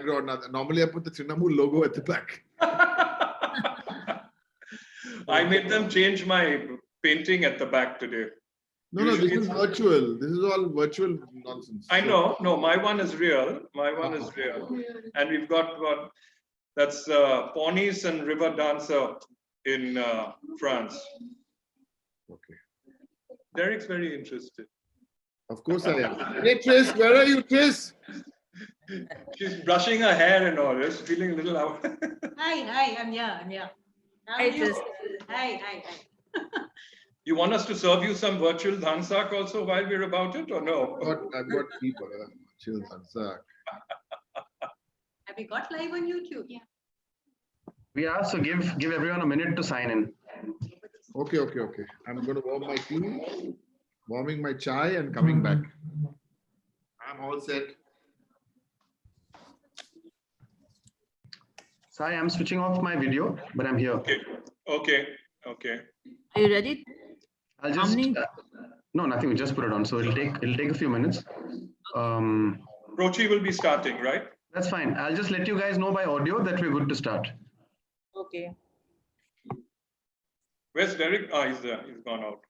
background. Normally I put the Trinamool logo at the back. I made them change my painting at the back today. No, this is virtual. This is all virtual nonsense. I know. No, my one is real. My one is real. And we've got what? That's Pawnees and River Dancer in France. Okay. Derek's very interested. Of course I am. Hey, Tris, where are you, Tris? She's brushing her hair and all. She's feeling a little out. Hi, I'm here. Hi, Tris. Hi. You want us to serve you some virtual dhansak also while we're about it, or no? I've got people. Virtual dhansak. Have you got live on YouTube? Yeah. We asked to give everyone a minute to sign in. Okay. I'm going to warm my tea, warming my chai, and coming back. I'm all set. Sai, I'm switching off my video, but I'm here. Okay. Are you ready? I'll just no, nothing. We just put it on, so it'll take a few minutes. Rochi will be starting, right? That's fine. I'll just let you guys know by audio that we're good to start. Okay. Where's Derek? Ah, he's there. He's gone out.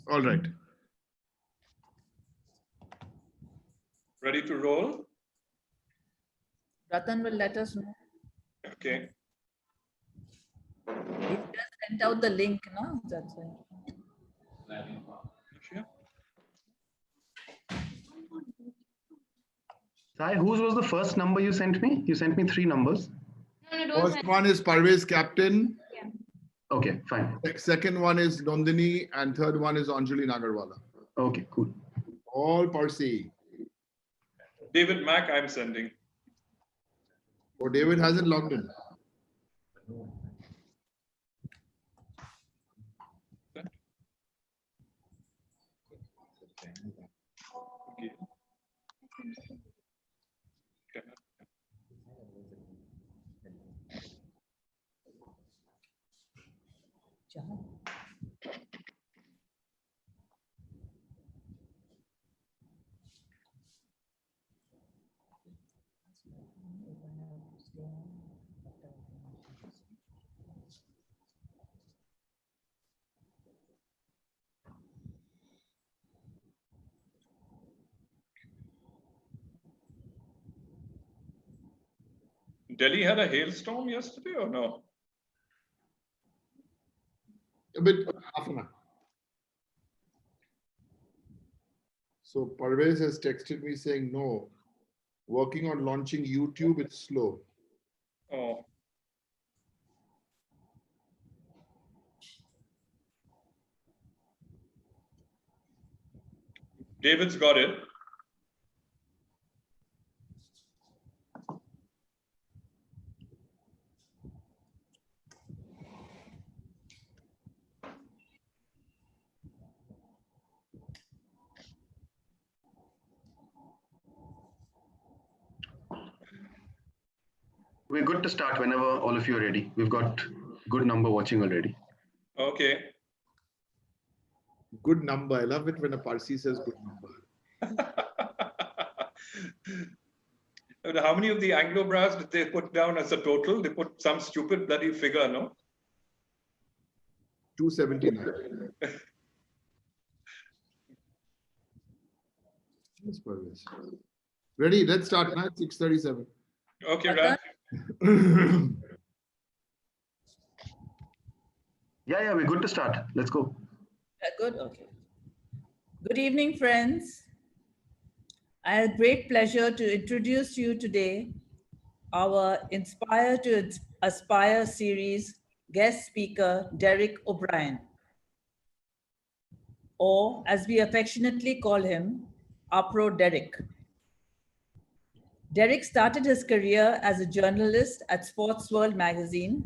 All right. Ready to roll? Ratan will let us know. Okay. He just sent out the link, no? That's it. Sure. Sai, whose was the first number you sent me? You sent me 3 numbers. First one is Parvez Captain. Yeah. Okay, fine. Second one is Nandini, and third one is Anjali Nagarwala. Okay, cool. All Foresee. David Mack, I'm sending. Oh, David hasn't logged in. Okay. Delhi had a hailstorm yesterday or no? A bit, half an hour. So Parvez has texted me saying, no, working on launching YouTube, it's slow. Oh. David's got it. We're good to start whenever all of you are ready. We've got good number watching already. Okay. Good number. I love it when a Parsi says good number. How many of the Anglo-Brass did they put down as a total? They put some stupid bloody figure, no? 279. Yes, Parvez. Ready? Let's start now. 6:37. Okay, right. Yeah, we're good to start. Let's go. Good, okay. Good evening, friends. I have great pleasure to introduce you today our Inspire to Aspire series guest speaker, Derek O'Brien, or as we affectionately call him, Apro Derek. Derek started his career as a journalist at Sports World magazine,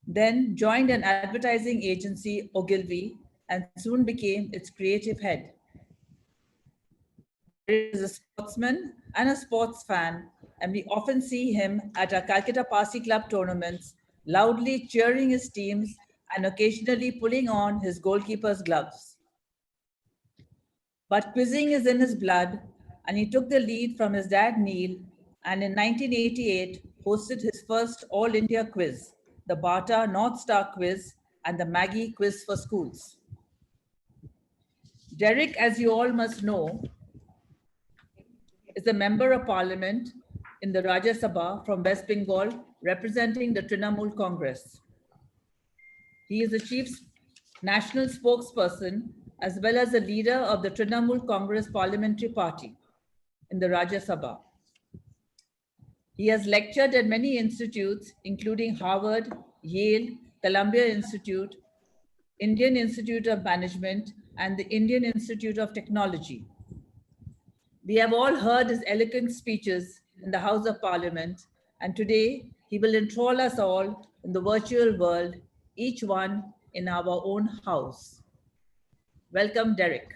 then joined an advertising agency, Ogilvy, and soon became its creative head. is a sportsman and a sports fan, and we often see him at our Calcutta Parsi Club tournaments, loudly cheering his teams and occasionally pulling on his goalkeeper's gloves. But quizzing is in his blood, and he took the lead from his dad Neil, and in 1988 hosted his first All India quiz, the Bata North Star Quiz and the Maggie Quiz for Schools. Derek, as you all must know, is a member of parliament in the Rajya Sabha from West Bengal, representing the Trinamool Congress. He is the chief national spokesperson as well as the leader of the Trinamool Congress Parliamentary Party in the Rajya Sabha. He has lectured at many institutes, including Harvard, Yale, Columbia Institute, Indian Institute of Management, and the Indian Institute of Technology. We have all heard his eloquent speeches in the House of Parliament, and today he will enthrall us all in the virtual world, each one in our own house. Welcome, Derek.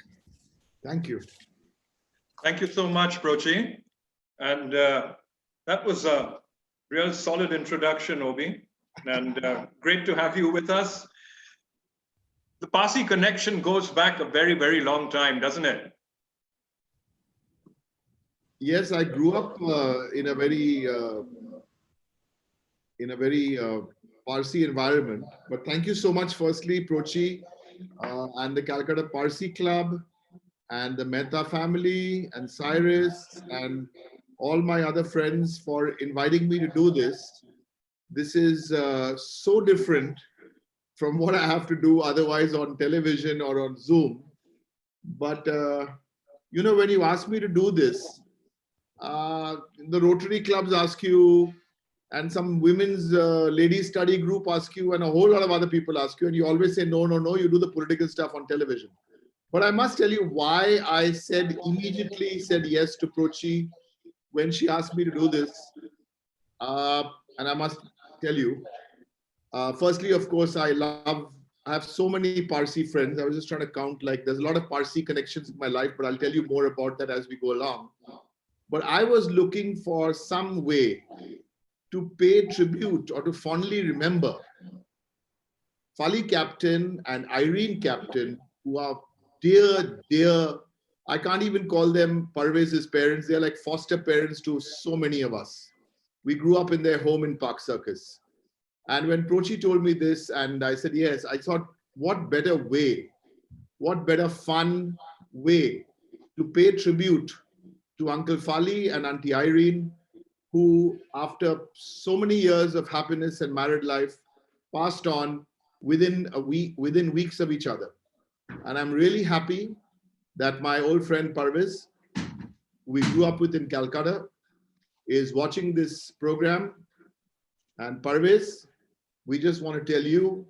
Thank you. Thank you so much, Prochi. And that was a real solid introduction, Obi. And great to have you with us. The Parsi connection goes back a very, very long time, doesn't it? Yes, I grew up in a very Parsi environment. But thank you so much, firstly, Prochi, and the Calcutta Parsi Club, and the Mehta family, and Cyrus, and all my other friends for inviting me to do this. This is so different from what I have to do otherwise on television or on Zoom. But, you know, when you ask me to do this, the Rotary clubs ask you, and some women's ladies study group ask you, and a whole lot of other people ask you, and you always say, no, no, no, you do the political stuff on television. But I must tell you why I immediately said yes to Prochi when she asked me to do this. And I must tell you, firstly, of course, I have so many Parsi friends. I was just trying to count, like there's a lot of Parsi connections in my life, but I'll tell you more about that as we go along. But I was looking for some way to pay tribute or to fondly remember Fali Captain and Irene Captain, who are dear, dear, I can't even call them Parvez's parents. They're like foster parents to so many of us. We grew up in their home in Park Circus. And when Prochi told me this, and I said, yes, I thought, what better way, what better fun way to pay tribute to Uncle Fali and Auntie Irene, who after so many years of happiness and married life, passed on within weeks of each other. And I'm really happy that my old friend Parvez, who we grew up with in Calcutta, is watching this program. And Parvez, we just want to tell you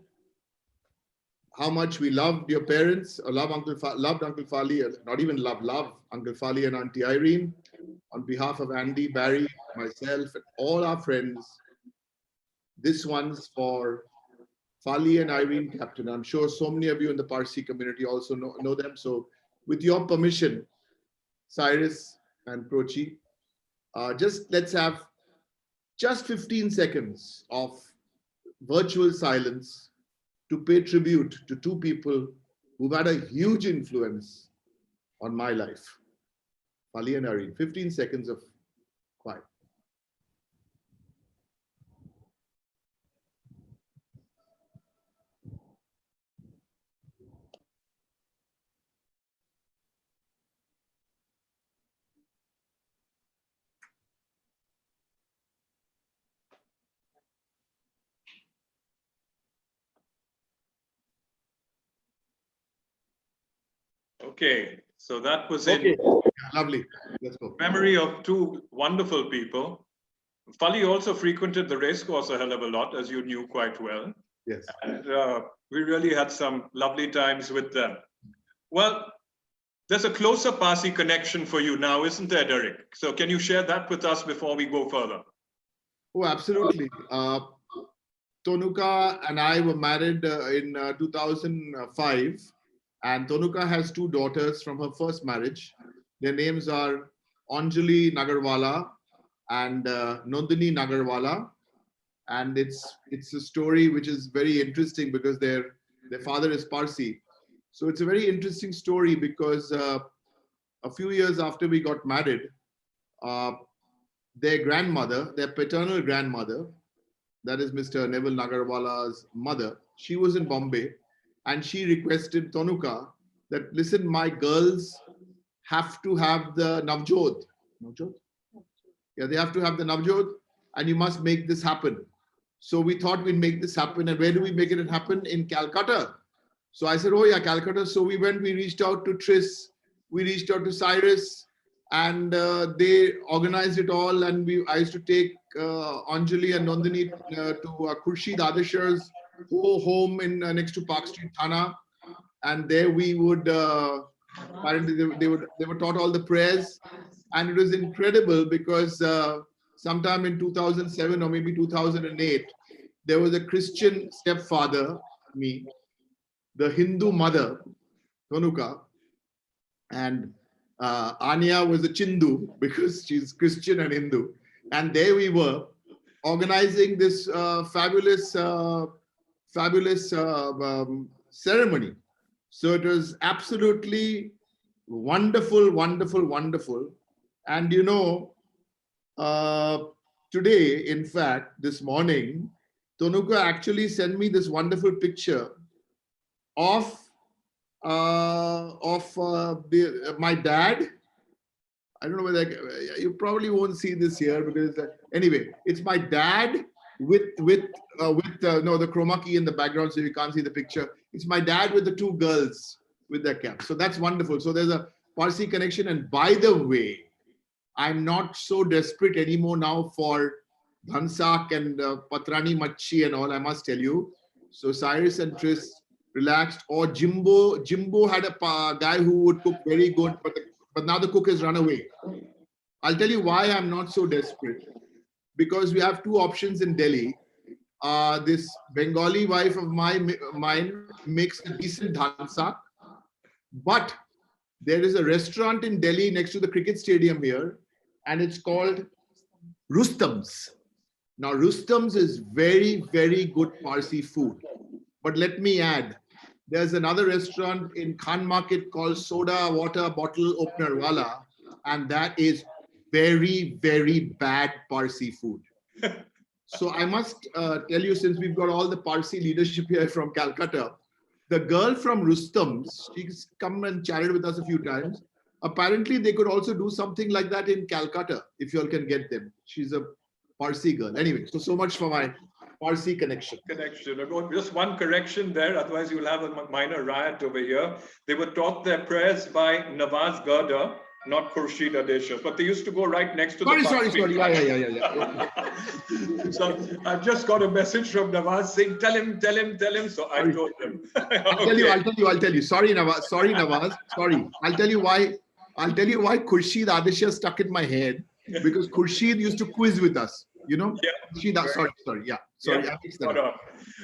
how much we loved your parents, or loved Uncle Fali, not even love Uncle Fali and Auntie Irene. On behalf of Andy, Barry, myself, and all our friends, this one's for Fali and Irene Captain. I'm sure so many of you in the Parsi community also know them. So with your permission, Cyrus and Prochi, let's have just 15 seconds of virtual silence to pay tribute to two people who've had a huge influence on my life. Fali and Irene, 15 seconds of quiet. Okay, so that was Okay, in lovely. Let's go. memory of two wonderful people. Fali also frequented the race course a hell of a lot, as you knew quite well. Yes. And we really had some lovely times with them. Well, there's a closer Parsi connection for you now, isn't there, Derek? So can you share that with us before we go further? Oh, absolutely. Tonuka and I were married in 2005, and Tonuka has two daughters from her first marriage. Their names are Anjali Nagarwala and Nandini Nagarwala. And it's a story which is very interesting because their father is Parsi. So it's a very interesting story because a few years after we got married, uh, their grandmother, their paternal grandmother, that is Mr. Neville Nagarwala's mother, she was in Bombay and she requested Tanuka that, listen, my girls have to have the Navjot. Navjot? Yeah, they have to have the Navjot and you must make this happen. So we thought we'd make this happen. And where do we make it happen? In Calcutta. So I said, oh yeah, Calcutta. So we reached out to Tris, we reached out to Cyrus, and they organized it all. And I used to take Anjali and Nandini to Khurshid Adishar's home in next to Park Street, Thana. And there we would, apparently they were taught all the prayers. And it was incredible because sometime in 2007 or maybe 2008, there was a Christian stepfather, me, the Hindu mother, Tanuka, and Anya was a Chindu because she's Christian and Hindu. And there we were organizing this fabulous ceremony. So it was absolutely wonderful, wonderful, wonderful. And you know, today, in fact, this morning, Tanuka actually sent me this wonderful picture of my dad. I don't know whether you probably won't see this here because anyway, it's my dad with the chroma key in the background, so you can't see the picture. It's my dad with the two girls with their caps. So that's wonderful. So there's a Parsi connection. And by the way, I'm not so desperate anymore now for dhansak and patrani machi and all, I must tell you. So Cyrus and Tris relaxed. Or Jimbo had a guy who would cook very good, but now the cook has run away. I'll tell you why I'm not so desperate. Because we have two options in Delhi. This Bengali wife of mine makes a decent dhansak, but there is a restaurant in Delhi next to the cricket stadium here, and it's called Rustam's. Now, Rustam's is very, very good Parsi food. But let me add, there's another restaurant in Khan Market called Soda Water Bottle Opener Wala, and that is very, very bad Parsi food. So I must tell you, since we've got all the Parsi leadership here from Calcutta, the girl from Rustam's, she's come and chatted with us a few times. Apparently, they could also do something like that in Calcutta, if you all can get them. She's a Parsi girl. Anyway, so much for my Parsi connection. Just one correction there, otherwise you'll have a minor riot over here. They were taught their prayers by Nawaz Gurda, not Khurshid Adeshar, but they used to go right next to the Sorry. Yeah. So I've just got a message from Nawaz saying, tell him. So I told him. I'll tell you. Sorry, Nawaz. Sorry. I'll tell you why Khurshid Adeshar stuck in my head, because Khurshid used to quiz with us, you know? Yeah. Khurshid, sorry. Yeah. Sorry. Yeah,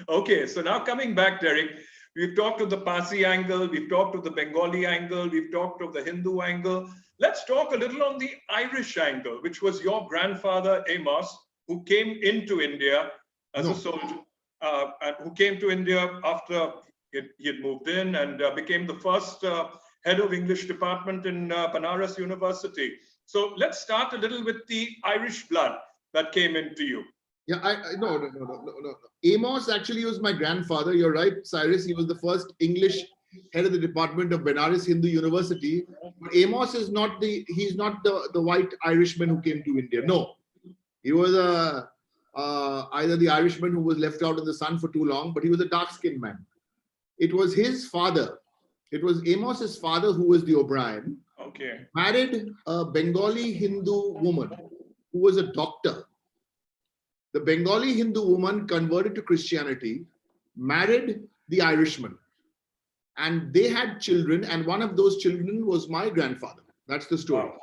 okay, so now coming back, Derek, we've talked of the Parsi angle, we've talked of the Bengali angle, we've talked of the Hindu angle. Let's talk a little on the Irish angle, which was your grandfather Amos, who came into India as a soldier, and who came to India after he had moved in and became the first head of English department in Banaras University. So let's start a little with the Irish blood that came into you. Yeah, no. Amos actually was my grandfather. You're right, Cyrus. He was the first English head of the department of Benares Hindu University. But Amos is not he's not the white Irishman who came to India. No, he was either the Irishman who was left out in the sun for too long, but he was a dark-skinned man. It was his father. It was Amos's father who was the O'Brien. Okay. Married a Bengali Hindu woman who was a doctor. The Bengali Hindu woman converted to Christianity, married the Irishman, and they had children, and one of those children was my grandfather. That's the story. Wow.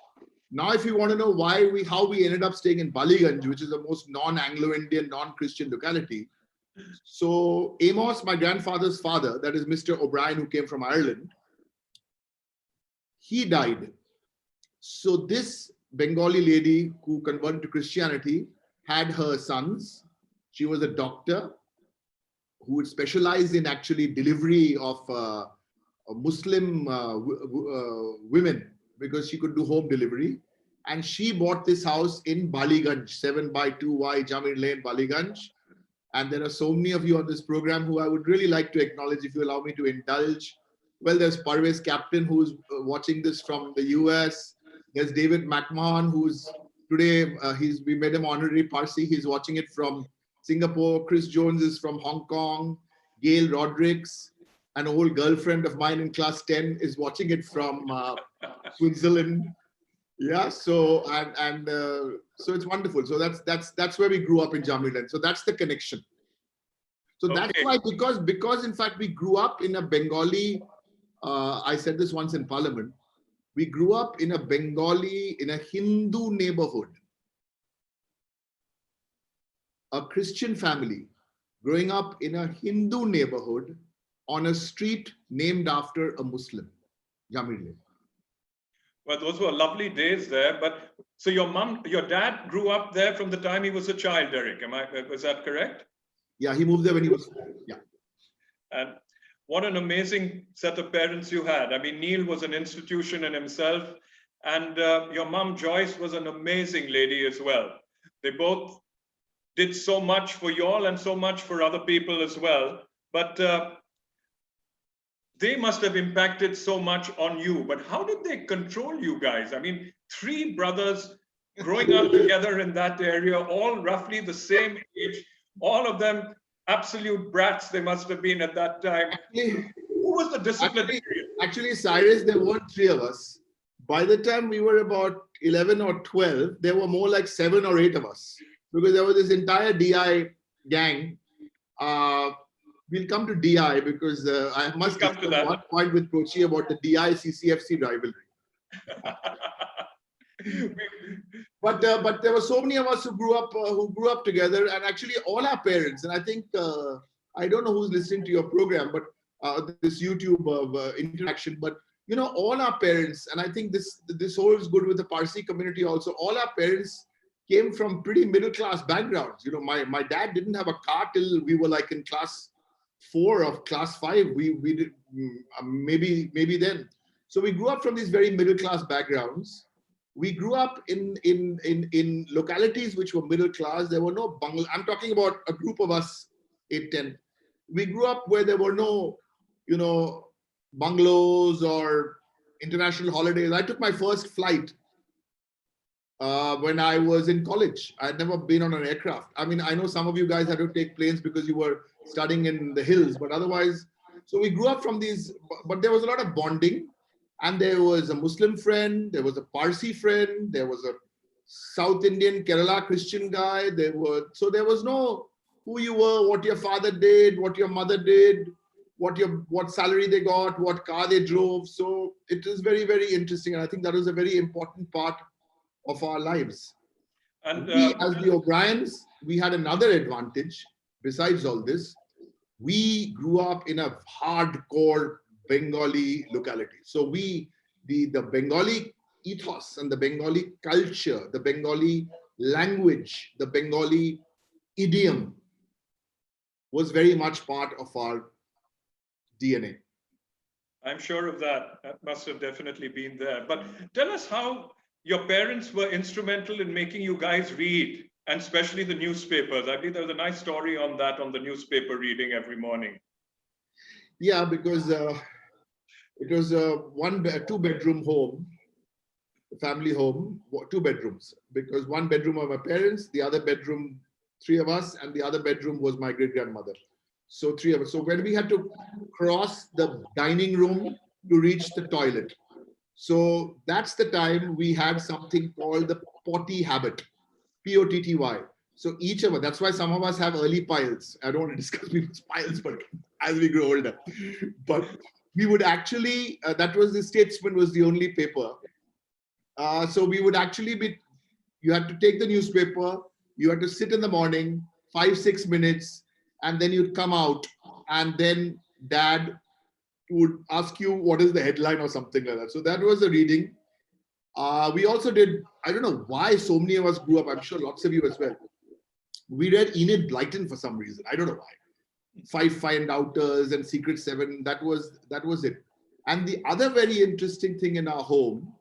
Now, if you want to know how we ended up staying in Baliganj, which is the most non-Anglo-Indian, non-Christian locality. So Amos, my grandfather's father, that is Mr. O'Brien, who came from Ireland, he died. So this Bengali lady who converted to Christianity had her sons. She was a doctor who would specialize in actually delivery of Muslim women, because she could do home delivery. And she bought this house in Baliganj, 7x2Y Jamir Lane, Baliganj. And there are so many of you on this program who I would really like to acknowledge, if you allow me to indulge. Well, there's Parvez Captain, who's watching this from the US. There's David McMahon, who's today, we made him honorary Parsi. He's watching it from Singapore. Chris Jones is from Hong Kong. Gail Rodericks, an old girlfriend of mine in class 10, is watching it from Switzerland. Yeah, so so it's wonderful. So that's where we grew up in Jamir Lane. So that's the connection. So that's why, because in fact we grew up in a Bengali. I said this once in Parliament. We grew up in a Hindu neighborhood, a Christian family growing up in a Hindu neighborhood on a street named after a Muslim, Jamir Lane. Well, those were lovely days there. But so your dad grew up there from the time he was a child, Eric. Was that correct? Yeah, he moved there when he was 4. Yeah. And what an amazing set of parents you had. I mean, Neil was an institution in himself, and your mom Joyce was an amazing lady as well. They both did so much for you all and so much for other people as well. But they must have impacted so much on you. But how did they control you guys? I mean, 3 brothers growing up together in that area, all roughly the same age, all of them absolute brats they must have been at that time. Actually, who was the disciplinarian? Actually, Cyrus, there weren't 3 of us. By the time we were about 11 or 12, there were more like 7 or 8 of us, because there was this entire DI gang. We'll come to DI because I must come to that. one point with Prochi about the DI CCFC rivalry. But there were so many of us who grew up together, and actually all our parents. And I think I don't know who's listening to your program, but this YouTube interaction. But you know, all our parents, and I think this holds good with the Parsi community also. All our parents came from pretty middle class backgrounds. You know, my dad didn't have a car till we were like in class 4 or class 5. We did maybe then. So we grew up from these very middle class backgrounds. We grew up in localities which were middle class. There were no bungalows. I'm talking about a group of us, 8, 10. We grew up where there were no, you know, bungalows or international holidays. I took my first flight when I was in college. I'd never been on an aircraft. I mean, I know some of you guys had to take planes because you were studying in the hills, but otherwise, so we grew up from these, but there was a lot of bonding. And there was a Muslim friend, there was a Parsi friend, there was a South Indian Kerala Christian guy. So there was no who you were, what your father did, what your mother did, what salary they got, what car they drove. So it is very, very interesting. And I think that was a very important part of our lives. And we, as the O'Briens, we had another advantage besides all this. We grew up in a hardcore Bengali locality. So the Bengali ethos and the Bengali culture, the Bengali language, the Bengali idiom was very much part of our DNA. I'm sure of that. That must have definitely been there. But tell us how your parents were instrumental in making you guys read, and especially the newspapers. I believe there was a nice story on that, on the newspaper reading every morning. Yeah, because it was a 2-bedroom home, a family home, 2 bedrooms, because 1 bedroom of my parents, the other bedroom, 3 of us, and the other bedroom was my great-grandmother. So 3 of us. So when we had to cross the dining room to reach the toilet, so that's the time we had something called the potty habit, Potty. So each of us, that's why some of us have early piles. I don't want to discuss people's piles, but as we grow older. But we would actually, that was the Statesman was the only paper. So we would actually you had to take the newspaper, you had to sit in the morning, 5-6 minutes, and then you'd come out, and then dad would ask you what is the headline or something like that. So that was the reading. We also did, I don't know why so many of us grew up, I'm sure lots of you as well. We read Enid Blyton for some reason. I don't know why. Five Find Outers and Secret Seven, that was it. And the other very interesting thing in our home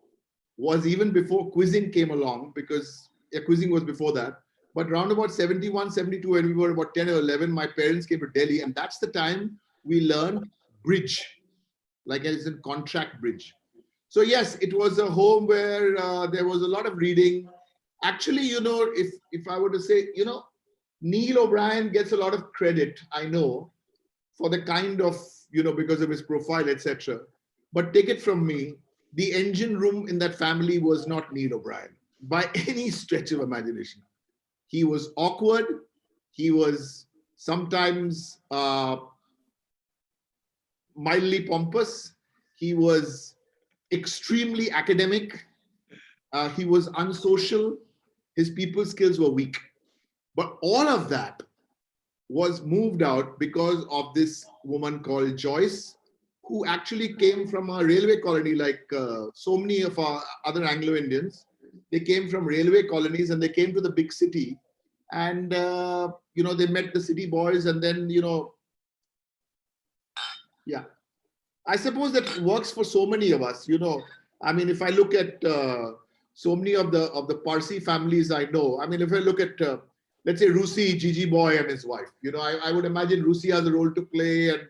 was even before quizzing came along, because quizzing was before that, but around about 71, 72, when we were about 10 or 11, my parents came to Delhi, and that's the time we learned bridge, like as in contract bridge. So yes, it was a home where there was a lot of reading. Actually, if I were to say, Neil O'Brien gets a lot of credit, I know, for the kind of, because of his profile, etc. But take it from me, the engine room in that family was not Neil O'Brien by any stretch of imagination. He was awkward. He was sometimes mildly pompous. He was extremely academic. He was unsocial. His people skills were weak. But all of that was moved out because of this woman called Joyce, who actually came from a railway colony, like so many of our other Anglo-Indians. They came from railway colonies and they came to the big city, and they met the city boys, and then yeah. I suppose that works for so many of us. I mean, if I look at so many of the Parsi families I know, I mean, if I look at let's say Rusi, Gigi Boy and his wife, I would imagine Rusi has a role to play and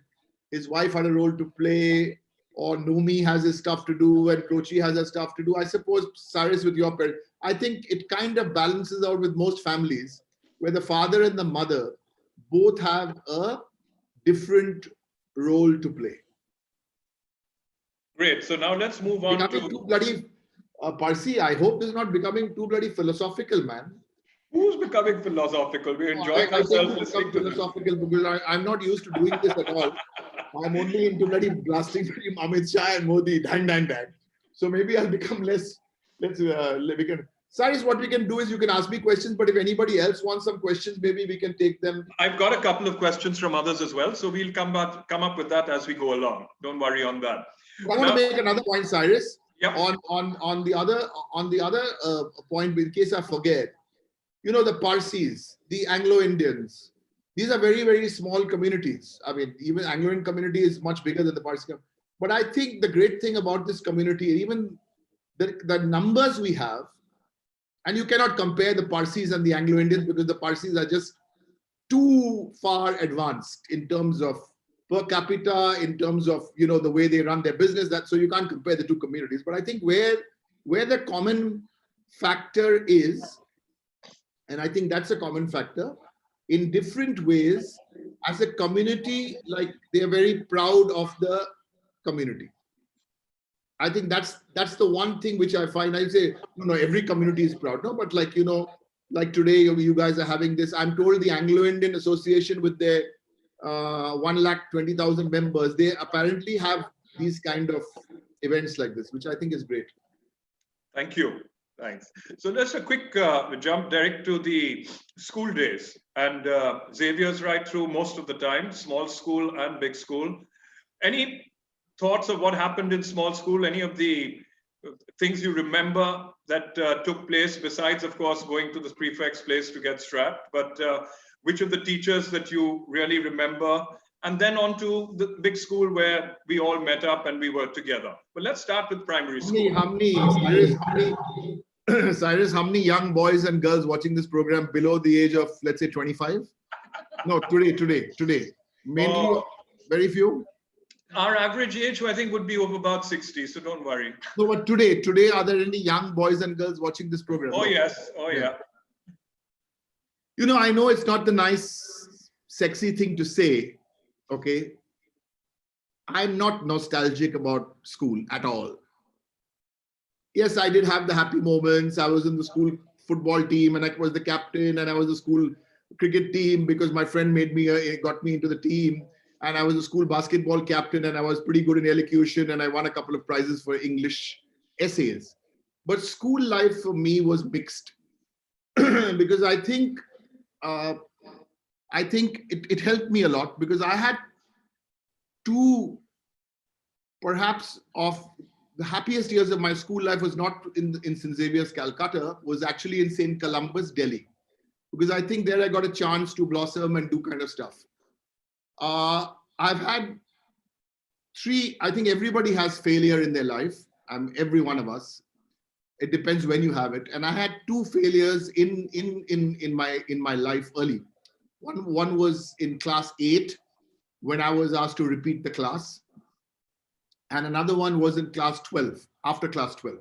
his wife had a role to play, or Numi has his stuff to do and Krochi has his stuff to do. I suppose Cyrus with your parents, I think it kind of balances out with most families where the father and the mother both have a different role to play. Great. So now let's move on Becoming to too bloody Parsi. I hope this is not becoming too bloody philosophical, man. who's becoming philosophical. We're enjoying I ourselves think listening to this. philosophical because I'm not used to doing this at all. I'm only into bloody blasting Amit Shah and Modi, dang, dang, dang. So maybe I'll become less. We can. Cyrus, what we can do is you can ask me questions, but if anybody else wants some questions, maybe we can take them. I've got a couple of questions from others as well, so we'll come up with that as we go along. Don't worry on that. I want to make another point, Cyrus. Yep. On the other point, in case I forget, the Parsis, the Anglo-Indians, these are very, very small communities. I mean, even Anglo-Indian community is much bigger than the Parsi community. But I think the great thing about this community, even the numbers we have, and you cannot compare the Parsis and the Anglo-Indians because the Parsis are just too far advanced in terms of per capita, in terms of the way they run their business. So you can't compare the two communities. But I think where the common factor is, and I think that's a common factor, in different ways, as a community, like they are very proud of the community. I think that's the one thing which I find. I say, every community is proud, no, but like today, you guys are having this. I'm told the Anglo-Indian Association with their 120,000 members, they apparently have these kind of events like this, which I think is great. Thank you. Thanks. So just a quick jump, Derek, to the school days. And Xavier's right through most of the time, small school and big school. Any thoughts of what happened in small school? Any of the things you remember that took place besides, of course, going to the prefect's place to get strapped? But which of the teachers that you really remember? And then on to the big school where we all met up and we were together. But let's start with primary school. Cyrus, how many young boys and girls watching this program below the age of, let's say, 25? No, today. Mainly very few. Our average age, I think, would be of about 60, so don't worry. No, but today, are there any young boys and girls watching this program? Oh, yes. Oh, yeah. I know it's not the nice, sexy thing to say, okay? I'm not nostalgic about school at all. Yes, I did have the happy moments. I was in the school football team and I was the captain, and I was the school cricket team because my friend got me into the team. And I was a school basketball captain and I was pretty good in elocution and I won a couple of prizes for English essays. But school life for me was mixed because I think it helped me a lot because I had two, perhaps, of the happiest years of my school life was not in St. Xavier's, Calcutta, was actually in St. Columbus, Delhi. Because I think there I got a chance to blossom and do kind of stuff. I've had I think everybody has failure in their life. Every one of us. It depends when you have it. And I had two failures in my life early. One was in class 8 when I was asked to repeat the class. And another one was in class 12, after class 12,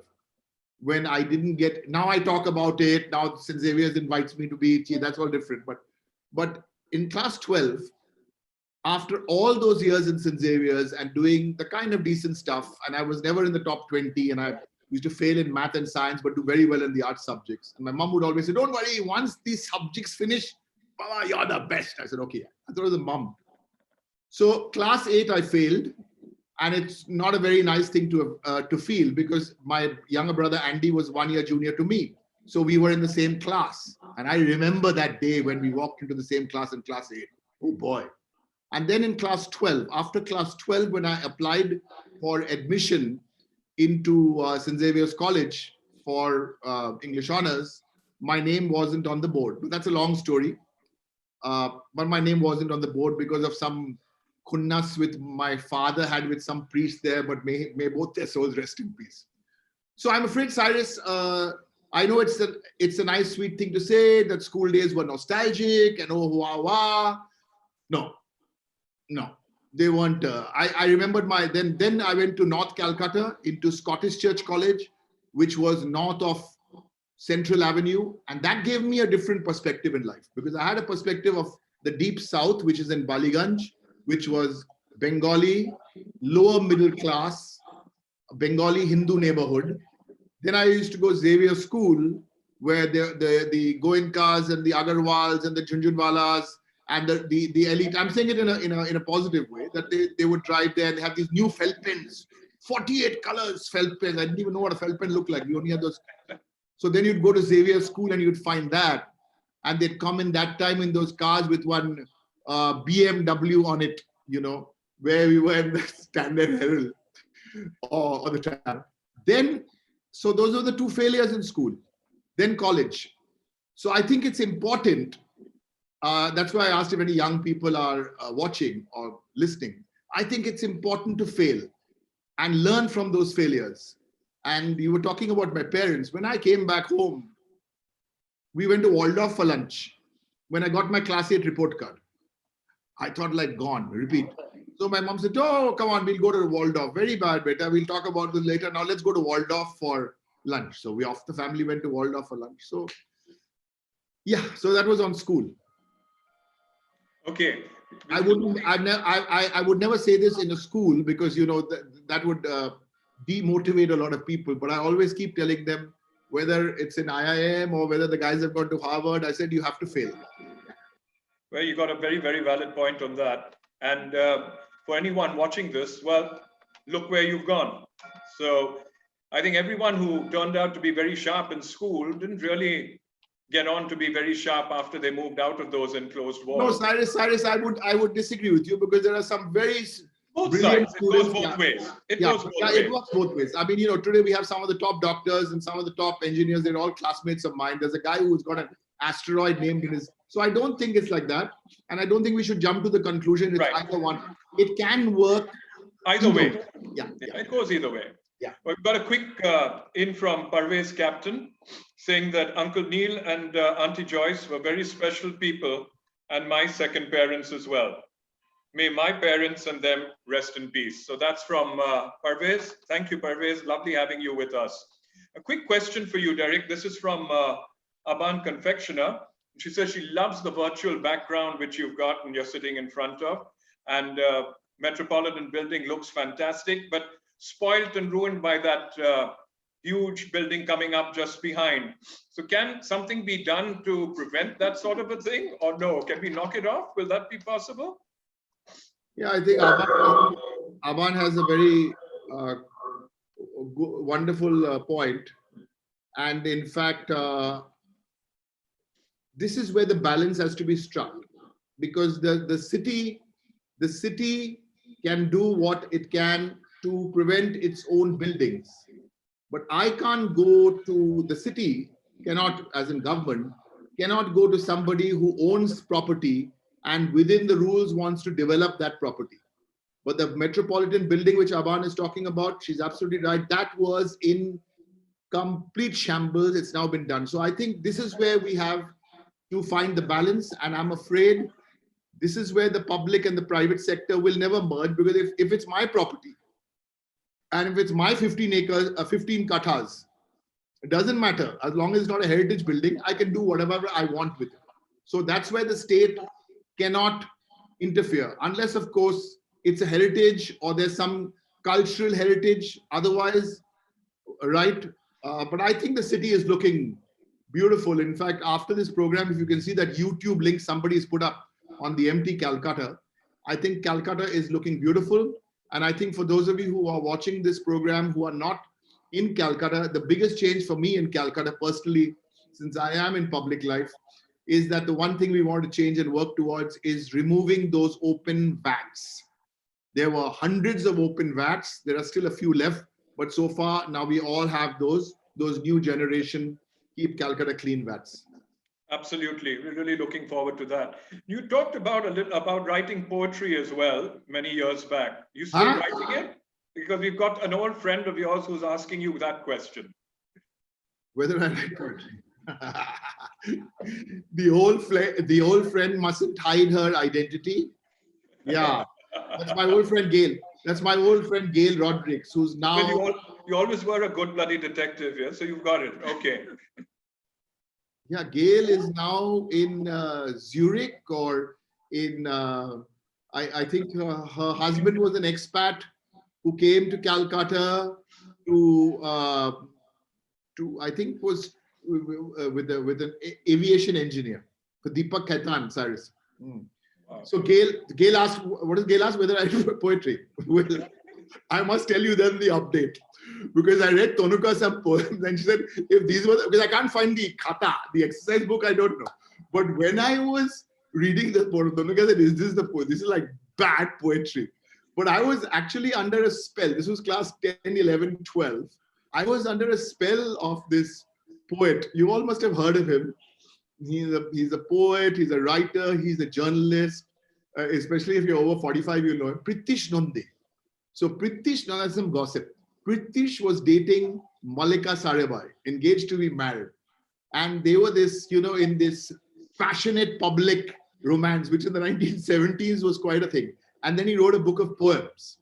when I didn't get, now I talk about it, now St. Xavier's invites me to be, that's all different. But in class 12, after all those years in St. Xavier's and doing the kind of decent stuff, and I was never in the top 20, and I used to fail in math and science, but do very well in the art subjects. And my mom would always say, don't worry, once these subjects finish, Baba, you're the best. I said, okay. I thought it was a mom. So class 8, I failed. And it's not a very nice thing to feel, because my younger brother, Andy, was 1 year junior to me. So we were in the same class. And I remember that day when we walked into the same class in class 8. Oh boy. And then in class 12, after class 12, when I applied for admission into St. Xavier's College for English honors, my name wasn't on the board. But that's a long story. But my name wasn't on the board because of some khunnas with my father had with some priest there, but may both their souls rest in peace. So I'm afraid, Cyrus, I know it's a nice, sweet thing to say that school days were nostalgic and oh, wah, wah. No, they weren't. I remembered then I went to North Calcutta into Scottish Church College, which was north of Central Avenue. And that gave me a different perspective in life, because I had a perspective of the deep south, which is in Baliganj, which was Bengali, lower middle class, Bengali Hindu neighborhood. Then I used to go Xavier School, where the Goenkas and the Agarwals and the Jhunjhunwalas and the elite. I'm saying it in a positive way, that they would drive there and they have these new felt pens, 48 colors felt pens. I didn't even know what a felt pen looked like. We only had those. So then you'd go to Xavier School and you'd find that, and they'd come in that time in those cars with one BMW on it, where we were in the Standard Herald or the tram. Then, so those are the two failures in school. Then college. So I think it's important. That's why I asked if any young people are watching or listening. I think it's important to fail and learn from those failures. And you were talking about my parents. When I came back home, we went to Waldorf for lunch. When I got my class 8 report card, I thought, like, gone, repeat. So my mom said, oh, come on, we'll go to Waldorf. Very bad, beta. We'll talk about this later. Now let's go to Waldorf for lunch. So the family went to Waldorf for lunch. So yeah, so that was on school. Okay. I would never say this in a school, because, that would demotivate a lot of people. But I always keep telling them, whether it's in IIM or whether the guys have gone to Harvard, I said, you have to fail. Well, you got a very, very valid point on that. And for anyone watching this, well, look where you've gone. So I think everyone who turned out to be very sharp in school didn't really get on to be very sharp after they moved out of those enclosed walls. No, Cyrus, I would disagree with you, because there are some very both brilliant sides. students. It goes both ways. It Works both ways. I mean, today we have some of the top doctors and some of the top engineers. They're all classmates of mine. There's a guy who's got an asteroid named in his. So I don't think it's like that. And I don't think we should jump to the conclusion it's either one. It can work either way. Yeah. It goes either way. Yeah. We've got a quick in from Parvez Captain saying that Uncle Neil and Auntie Joyce were very special people, and my second parents as well. May my parents and them rest in peace. So that's from Parvez. Thank you, Parvez. Lovely having you with us. A quick question for you, Derek. This is from Aban Confectioner. She says she loves the virtual background which you've got and you're sitting in front of. And Metropolitan building looks fantastic, but spoilt and ruined by that huge building coming up just behind. So can something be done to prevent that sort of a thing, or no? Can we knock it off? Will that be possible? Yeah, I think Aban has a very wonderful point. And in fact, this is where the balance has to be struck, because the city can do what it can to prevent its own buildings. But I can't go to the city, cannot, as in government, cannot go to somebody who owns property and within the rules wants to develop that property. But the metropolitan building which Aban is talking about, she's absolutely right, that was in complete shambles. It's now been done. So I think this is where we have to find the balance. And I'm afraid this is where the public and the private sector will never merge, because if it's my property and if it's my 15 acres, 15 kathas, it doesn't matter. As long as it's not a heritage building, I can do whatever I want with it. So that's where the state cannot interfere, unless, of course, it's a heritage or there's some cultural heritage. Otherwise, right? But I think the city is looking beautiful. In fact, after this program, if you can see that YouTube link somebody has put up on the empty Calcutta, I think Calcutta is looking beautiful. And I think for those of you who are watching this program who are not in Calcutta, the biggest change for me in Calcutta personally, since I am in public life, is that the one thing we want to change and work towards is removing those open vats. There were hundreds of open vats. There are still a few left, but so far now we all have those new generation keep Calcutta clean vats. Absolutely. We're really looking forward to that. You talked about a little about writing poetry as well many years back. You still writing it? Because we've got an old friend of yours who's asking you that question. Whether I write poetry. the old friend mustn't hide her identity. Yeah, that's my old friend Gail. That's my old friend Gail Rodrigues, who's now. Well, you always were a good bloody detective, yeah. So you've got it. Okay. Yeah, Gail is now in Zurich, or in. I think her husband was an expat who came to Calcutta to I think was with an aviation engineer, for Deepak Khaitan, Cyrus. Wow. So Gail asked, what does Gail ask? Whether I do poetry? Well, I must tell you then the update, because I read Tonuka some poems and she said, if these were, because I can't find the kata, the exercise book, I don't know. But when I was reading the poem, Tonuka said, is this the poem? This is like bad poetry. But I was actually under a spell. This was class 10, 11, 12. I was under a spell of this poet. You all must have heard of him. He's a poet, he's a writer, he's a journalist, especially if you're over 45, you know him. Pritish Nonde. So Pritish, now that's some gossip. Pritish was dating Malika Sarabhai, engaged to be married. And they were this, in this passionate public romance, which in the 1970s was quite a thing. And then he wrote a book of poems,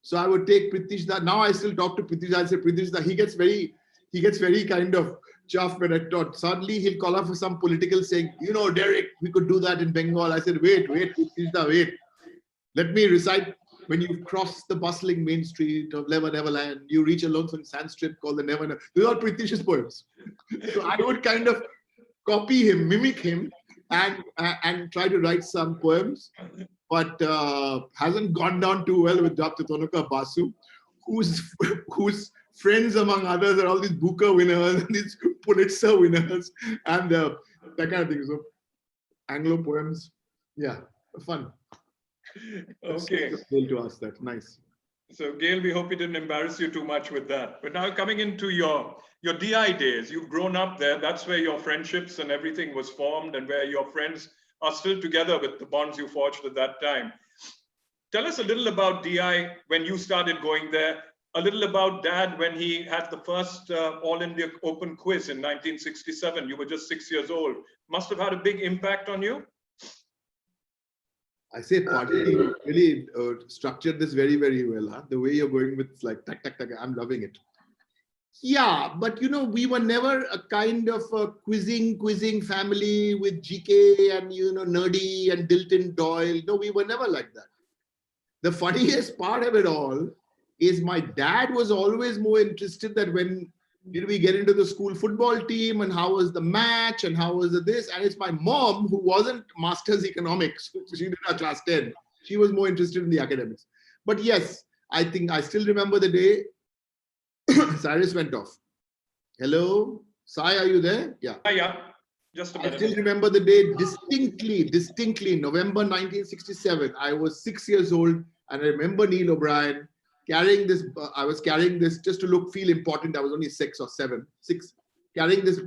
So I would take Pritish that. Now I still talk to Pritish. I say, Pritish that he gets very kind of chuffed when I thought. Suddenly he'll call up for some political saying, Derek, we could do that in Bengal. I said, wait, Pritish da, wait. Let me recite. When you cross the bustling main street of Neverland, you reach a lonesome sand strip called the Never. These are all Pritish's poems. So I would kind of copy him, mimic him, and try to write some poems. But hasn't gone down too well with Dr. Tonuka Basu, whose friends, among others, are all these Booker winners and these Pulitzer winners and that kind of thing. So Anglo poems, yeah, fun. Okay. Gail to ask that. Nice. So Gail, we hope we didn't embarrass you too much with that. But now coming into your DI days, you've grown up there. That's where your friendships and everything was formed, and where your friends are still together with the bonds you forged at that time. Tell us a little about DI when you started going there, a little about Dad when he had the first All India Open quiz in 1967. You were just 6 years old. Must have had a big impact on you. I say partly really structured this very, very well. Huh? The way you're going with like, tak, tak, tak, I'm loving it. Yeah, but we were never a kind of a quizzing family with GK and, nerdy and Dilton Doyle. No, we were never like that. The funniest part of it all is my dad was always more interested that when did we get into the school football team and how was the match and how was this? And it's my mom who wasn't master's economics. She did her class 10. She was more interested in the academics. But yes, I think I still remember the day Cyrus went off. Hello, Sai, are you there? Yeah. Yeah. Just a minute. I still remember the day distinctly, November 1967. I was 6 years old, and I remember Neil O'Brien carrying this. I was carrying this just to feel important. I was only 6 or 7, 6, carrying this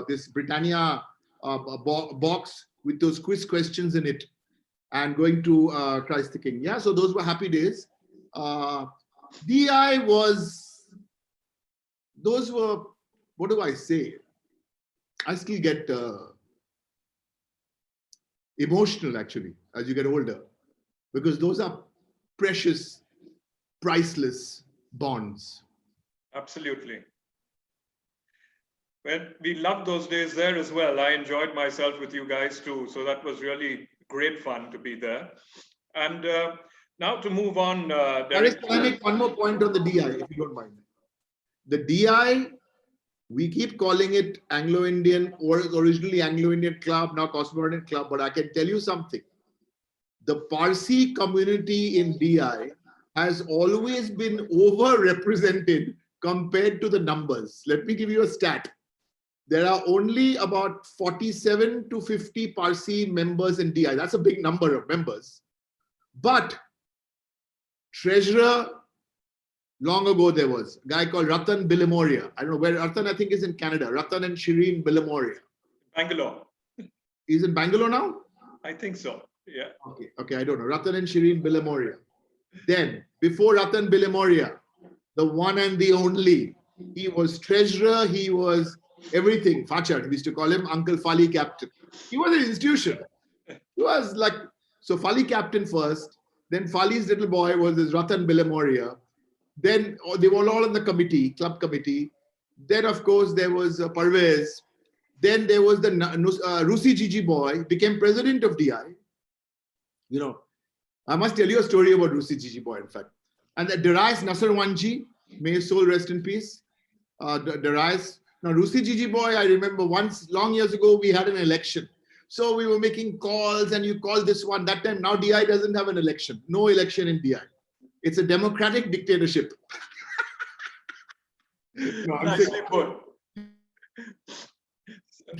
this Britannia box with those quiz questions in it, and going to Christ the King. Yeah, so those were happy days. DI was, those were, what do I say? I still get emotional actually as you get older, because those are precious, priceless bonds. Absolutely. Well, we loved those days there as well. I enjoyed myself with you guys too. So that was really great fun to be there. And now to move on. Cyrus, can I make one more point on the DI, if you don't mind? The DI, we keep calling it Anglo-Indian, or originally Anglo-Indian Club, now Cosmopolitan Club, but I can tell you something. The Parsi community in DI has always been overrepresented compared to the numbers. Let me give you a stat. There are only about 47 to 50 Parsi members in DI. That's a big number of members. But treasurer, long ago there was a guy called Ratan Bilamoria. I don't know where Ratan, I think, is in Canada. Ratan and Shireen Bilamoria. Bangalore. He's in Bangalore now? I think so. Yeah. Okay, I don't know. Ratan and Shireen Bilamoria. Then, before Ratan Bilamoria, the one and the only, he was treasurer, he was everything. Fachar, we used to call him Uncle Fali Captain. He was an institution. He was like, so Fali Captain first, then Fali's little boy was this Ratan Bilamoria. Then they were all in the committee, club committee. Then, of course, there was Parvez. Then there was the Rusi Gigi boy, became president of DI. You know, I must tell you a story about Rusi Gigi boy, in fact. And the Darius Nasarwanji, may his soul rest in peace. Darius. Now, Rusi Gigi boy, I remember once, long years ago, we had an election. So we were making calls, and you call this one. That time, now DI doesn't have an election. No election in DI. It's a democratic dictatorship. No, I'm Nicely put.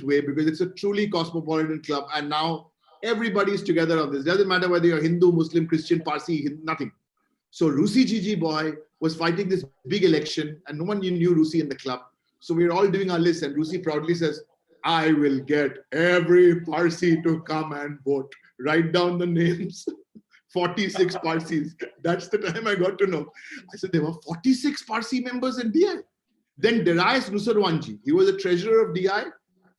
way, because it's a truly cosmopolitan club, and now everybody's together on this. Doesn't matter whether you're Hindu, Muslim, Christian, Parsi, nothing. So Rusi Gigi boy was fighting this big election, and no one knew Rusi in the club. So we're all doing our list, and Rusi proudly says, I will get every Parsi to come and vote. Write down the names. 46 Parsis. That's the time I got to know. I said, there were 46 Parsi members in DI. Then Darius Nusarwanji, he was the treasurer of DI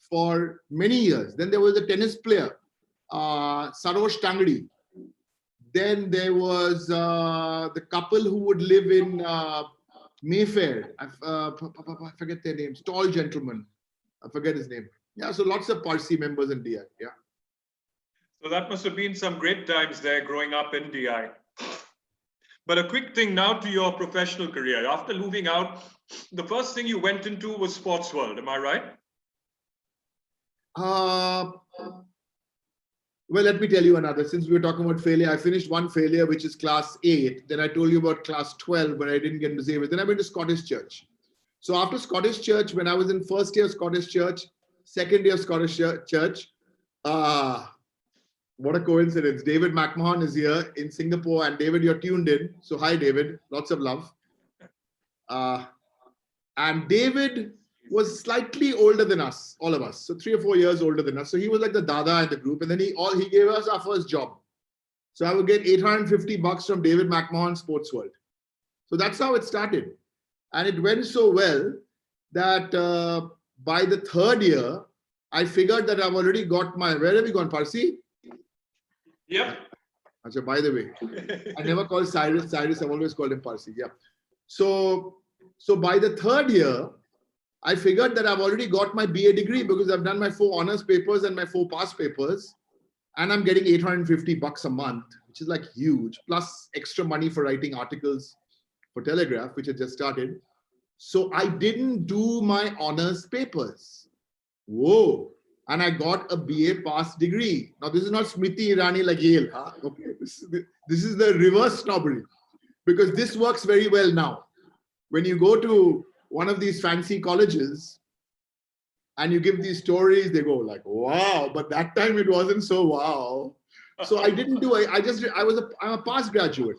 for many years. Then there was a tennis player, Sarosh Tangdi. Then there was the couple who would live in Mayfair. I forget their names. Tall gentleman. I forget his name. Yeah, so lots of Parsi members in DI. Yeah. So that must have been some great times there growing up in DI. But a quick thing now to your professional career. After moving out, the first thing you went into was sports world. Am I right? Well, let me tell you another. Since we were talking about failure, I finished one failure, which is class 8. Then I told you about class 12 when I didn't get into Xavier. Then I went to Scottish Church. So after Scottish Church, when I was in first year of Scottish Church, second year of Scottish Church, what a coincidence. David McMahon is here in Singapore, and David, you're tuned in. So hi, David. Lots of love. And David was slightly older than us, all of us. So 3 or 4 years older than us. So he was like the dada in the group. And then he gave us our first job. So I would get $850 from David McMahon Sports World. So that's how it started. And it went so well that by the 3rd year, I figured that I've already got my, where have you gone, Parsi? Yep. Achha, by the way, I never called Cyrus. I've always called him Parsi. Yeah. So by the 3rd year, I figured that I've already got my BA degree because I've done my 4 honors papers and my 4 pass papers, and I'm getting $850 a month, which is like huge, plus extra money for writing articles for Telegraph, which had just started. So I didn't do my honors papers. Whoa. And I got a BA pass degree. Now, this is not Smriti Irani like Yale. Huh? Okay. This is the reverse snobbery, because this works very well now. When you go to one of these fancy colleges and you give these stories, they go like, wow, but that time it wasn't so wow. So I didn't do it. I'm a past graduate.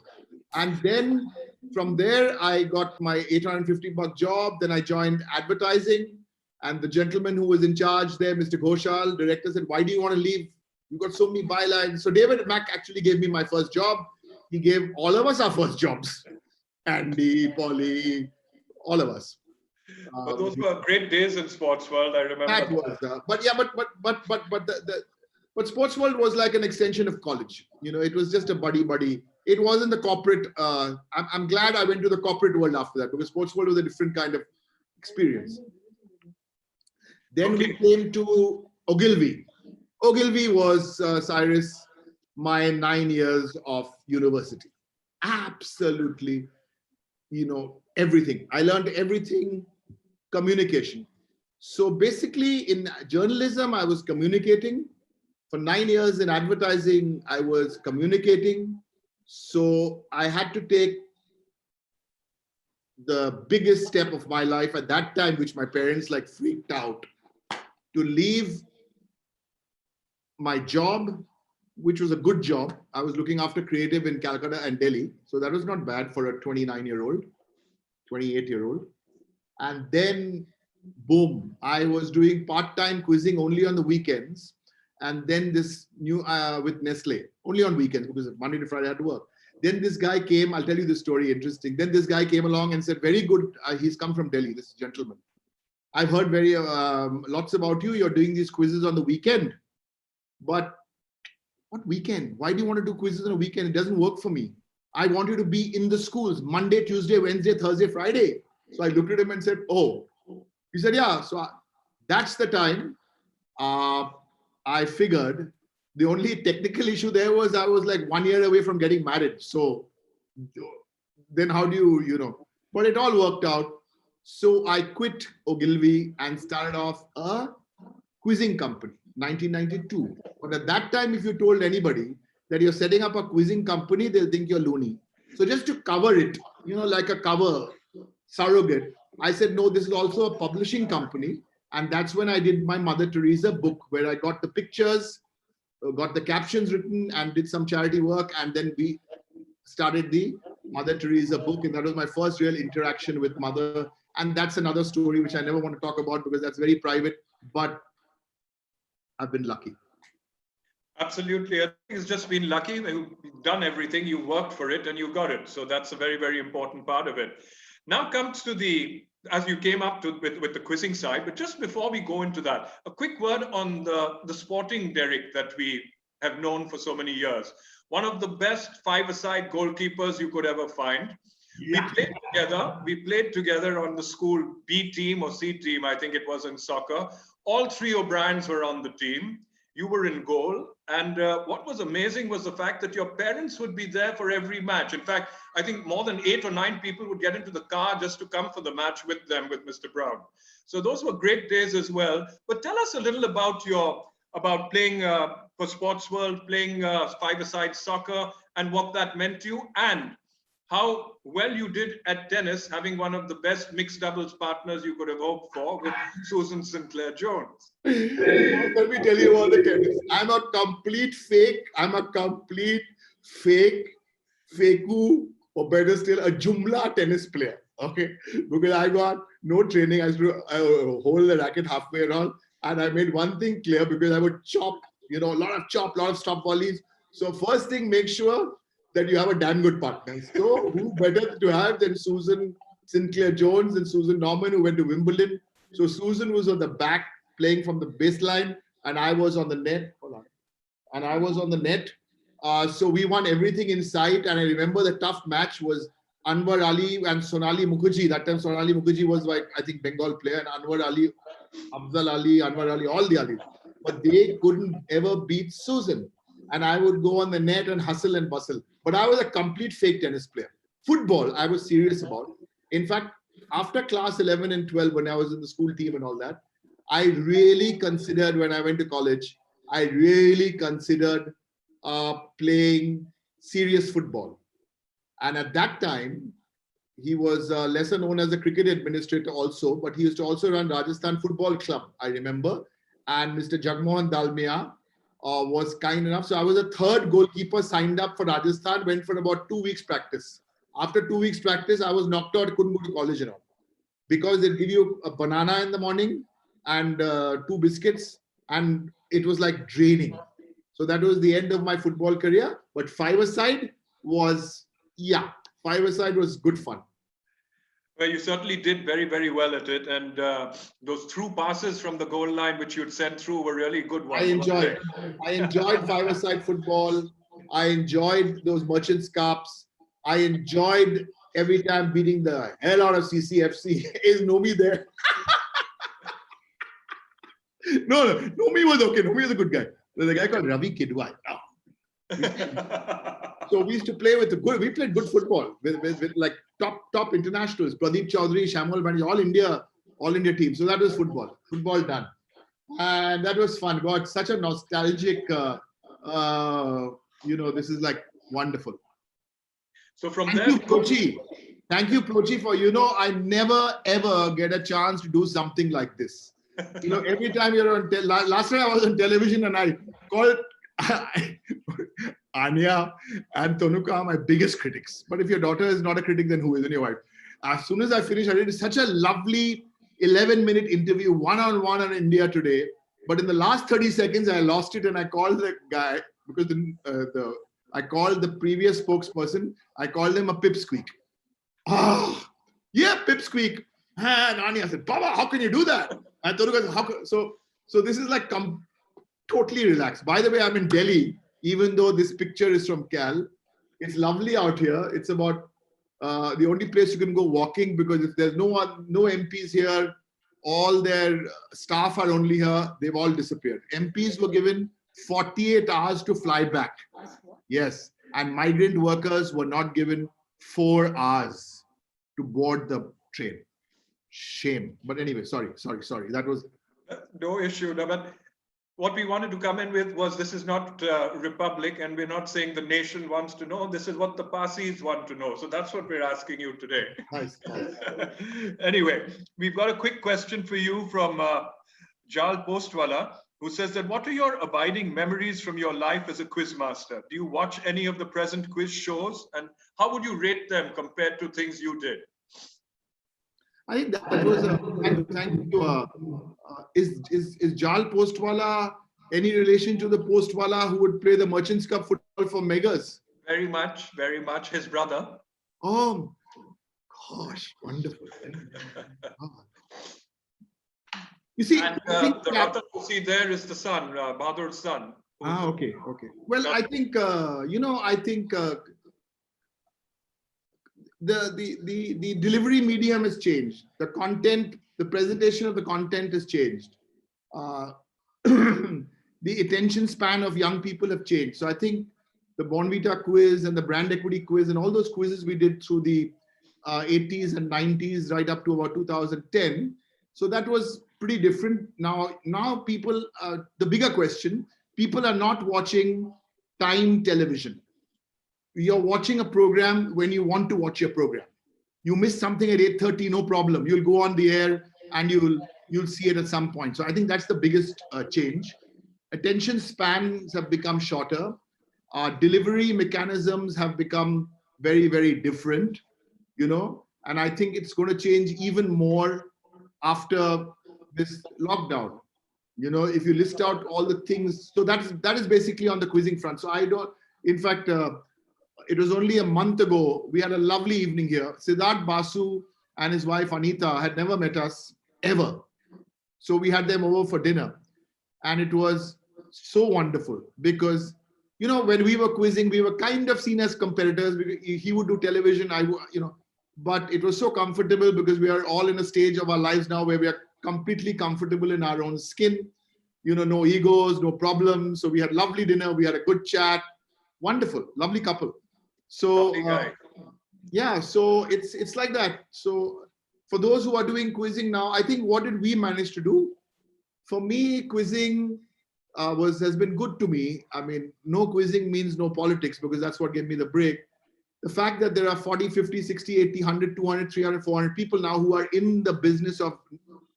And then from there, I got my $850 job. Then I joined advertising. And the gentleman who was in charge there, Mr. Ghoshal, director, said, why do you want to leave? You've got so many bylines. So David Mack actually gave me my first job. He gave all of us our first jobs. Andy, Polly, all of us. But those were great days in sports world. I remember. That was, but sports world was like an extension of college. You know, it was just a buddy. It wasn't the corporate. I'm glad I went to the corporate world after that, because sports world was a different kind of experience. Then we came to Ogilvy. Ogilvy was, Cyrus, my 9 years of university. Absolutely, you know, everything. I learned everything, communication. So basically in journalism, I was communicating. For 9 years in advertising, I was communicating. So I had to take the biggest step of my life at that time, which my parents like freaked out, to leave my job, which was a good job. I was looking after creative in Calcutta and Delhi. So that was not bad for a 29-year-old, 28-year-old. And then, boom, I was doing part-time quizzing only on the weekends. And then this new, with Nestle, only on weekends, because Monday to Friday I had to work. Then this guy came, I'll tell you the story, interesting. Then this guy came along and said, very good, he's come from Delhi, this gentleman. I've heard lots about you. You're doing these quizzes on the weekend. But what weekend? Why do you want to do quizzes on a weekend? It doesn't work for me. I want you to be in the schools Monday, Tuesday, Wednesday, Thursday, Friday. So I looked at him and said, oh. He said, yeah. So that's the time I figured the only technical issue there was I was like 1 year away from getting married. So then how do you know? But it all worked out. So I quit Ogilvy and started off a quizzing company, 1992. But at that time, if you told anybody that you're setting up a quizzing company, they'll think you're loony. So just to cover it, you know, like a cover surrogate, I said, no, this is also a publishing company. And that's when I did my Mother Teresa book, where I got the pictures, got the captions written, and did some charity work. And then we started the Mother Teresa book. And that was my first real interaction with Mother. And that's another story which I never want to talk about because that's very private, but I've been lucky. Absolutely. I think it's just been lucky. You've done everything, you worked for it and you got it. So that's a very, very important part of it. Now comes to the, as you came up to with the quizzing side, but just before we go into that, a quick word on the sporting Derek that we have known for so many years. One of the best five-a-side goalkeepers you could ever find. Yeah. We played together on the school B team or C team, I think it was in soccer. All three O'Briens were on the team. You were in goal. And what was amazing was the fact that your parents would be there for every match. In fact, I think more than 8 or 9 people would get into the car just to come for the match with them, with Mr. Brown. So those were great days as well. But tell us a little about playing for Sports World, playing five-a-side soccer and what that meant to you, and how well you did at tennis, having one of the best mixed doubles partners you could have hoped for with Susan Sinclair Jones. Let me tell you about the tennis. I'm a complete fake. I'm a complete faku, or better still, a Jumla tennis player. Okay, because I got no training. I used to hold the racket halfway around, and I made one thing clear, because I would chop, you know, a lot of stop volleys. So first thing, make sure that you have a damn good partner. So who better to have than Susan Sinclair Jones and Susan Norman, who went to Wimbledon. So Susan was on the back playing from the baseline, and I was on the net. Hold on. And I was on the net. So we won everything in sight. And I remember the tough match was Anwar Ali and Sonali Mukherjee. That time Sonali Mukherjee was like, I think, Bengal player, and Anwar Ali, Afzal Ali, Anwar Ali, all the Ali. But they couldn't ever beat Susan. And I would go on the net and hustle and bustle. But I was a complete fake tennis player. Football, I was serious about. In fact, after class 11 and 12, when I was in the school team and all that, I really considered, when I went to college, I really considered playing serious football. And at that time, he was lesser known as a cricket administrator also, but he used to also run Rajasthan Football Club, I remember. And Mr. Jagmohan Dalmia was kind enough. So I was a third goalkeeper, signed up for Rajasthan, went for about 2 weeks practice. After 2 weeks practice, I was knocked out, couldn't go to college around. Because they give you a banana in the morning and 2 biscuits, and it was like draining. So that was the end of my football career. But five-a-side was, yeah, five-a-side was good fun. Well, you certainly did very, very well at it. And those through passes from the goal line, which you'd sent through, were really good ones. I enjoyed five-a-side football. I enjoyed those Merchants Cups. I enjoyed every time beating the hell out of CCFC. Is Nomi there? No, Nomi was okay. Nomi was a good guy. There's a guy called Ravi Kidwai. So we used to play with we played good football with like top internationals, Pradeep Chaudhary, Shamuel Banerjee, all India teams. So that was football done. And that was fun. God, such a nostalgic, this is like wonderful. So from Thank you, Prochi. Thank you, Prochi, for, I never ever get a chance to do something like this. Every time you're on, last time I was on television and I called Anya and Tanuka are my biggest critics. But if your daughter is not a critic, then who is? And your wife. As soon as I finished, I did such a lovely 11-minute interview, one-on-one on India Today. But in the last 30 seconds, I lost it and I called the guy because I called the previous spokesperson. I called him a pipsqueak. Yeah, pipsqueak. And Anya said, Baba, how can you do that? And Tanuka said, so this is like totally relaxed. By the way, I'm in Delhi, even though this picture is from Cal. It's lovely out here. It's about the only place you can go walking, because if there's no MPs here, all their staff are only here. They've all disappeared. MPs were given 48 hours to fly back. Yes. And migrant workers were not given 4 hours to board the train. Shame. But anyway, sorry. That was... No issue. No, but what we wanted to come in with was, this is not Republic, and we're not saying the nation wants to know. This is what the Parsis want to know. So that's what we're asking you today. Nice. Anyway, we've got a quick question for you from Jal Postwala, who says that, what are your abiding memories from your life as a quiz master? Do you watch any of the present quiz shows? And how would you rate them compared to things you did? I think that was thank you. Is Jal Postwala any relation to the Postwala who would play the Merchants Cup football for Megas? Very much. His brother. Oh, gosh, wonderful. You see, and the Ratan you see there is the son, Bahadur's son. Okay. Well, I think the delivery medium has changed. The content, the presentation of the content has changed. The attention span of young people have changed. So I think the Bonvita quiz and the brand equity quiz and all those quizzes we did through the 80s and 90s right up to about 2010. So that was pretty different. Now people, the bigger question, people are not watching time television. You're watching a program when you want to watch your program. You miss something at 8:30, no problem. You'll go on the air and you'll see it at some point. So I think that's the biggest change. Attention spans have become shorter. Delivery mechanisms have become very, very different, and I think it's going to change even more after this lockdown. If you list out all the things, so that is basically on the quizzing front. So in fact, it was only a month ago, we had a lovely evening here. Siddharth Basu and his wife Anita had never met us ever. So we had them over for dinner. And it was so wonderful because, when we were quizzing, we were kind of seen as competitors. He would do television, but it was so comfortable because we are all in a stage of our lives now where we are completely comfortable in our own skin, no egos, no problems. So we had lovely dinner. We had a good chat. Wonderful, lovely couple. So yeah, so it's like that. So for those who are doing quizzing now, I think what did we manage to do? For me, quizzing has been good to me. I mean, no quizzing means no politics, because that's what gave me the break. The fact that there are 40, 50, 60, 80, 100, 200, 300, 400 people now who are in the business of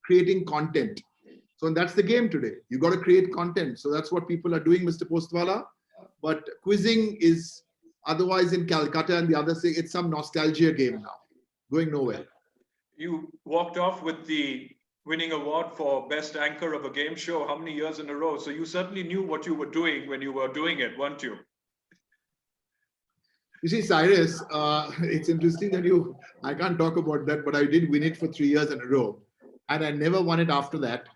creating content. So that's the game today. You got to create content. So that's what people are doing, Mr. Postwala. But quizzing is Otherwise, in Calcutta and the other thing, it's some nostalgia game now, going nowhere. You walked off with the winning award for best anchor of a game show how many years in a row? So you certainly knew what you were doing when you were doing it, weren't you? You see, Cyrus, it's interesting that I can't talk about that, but I did win it for 3 years in a row. And I never won it after that,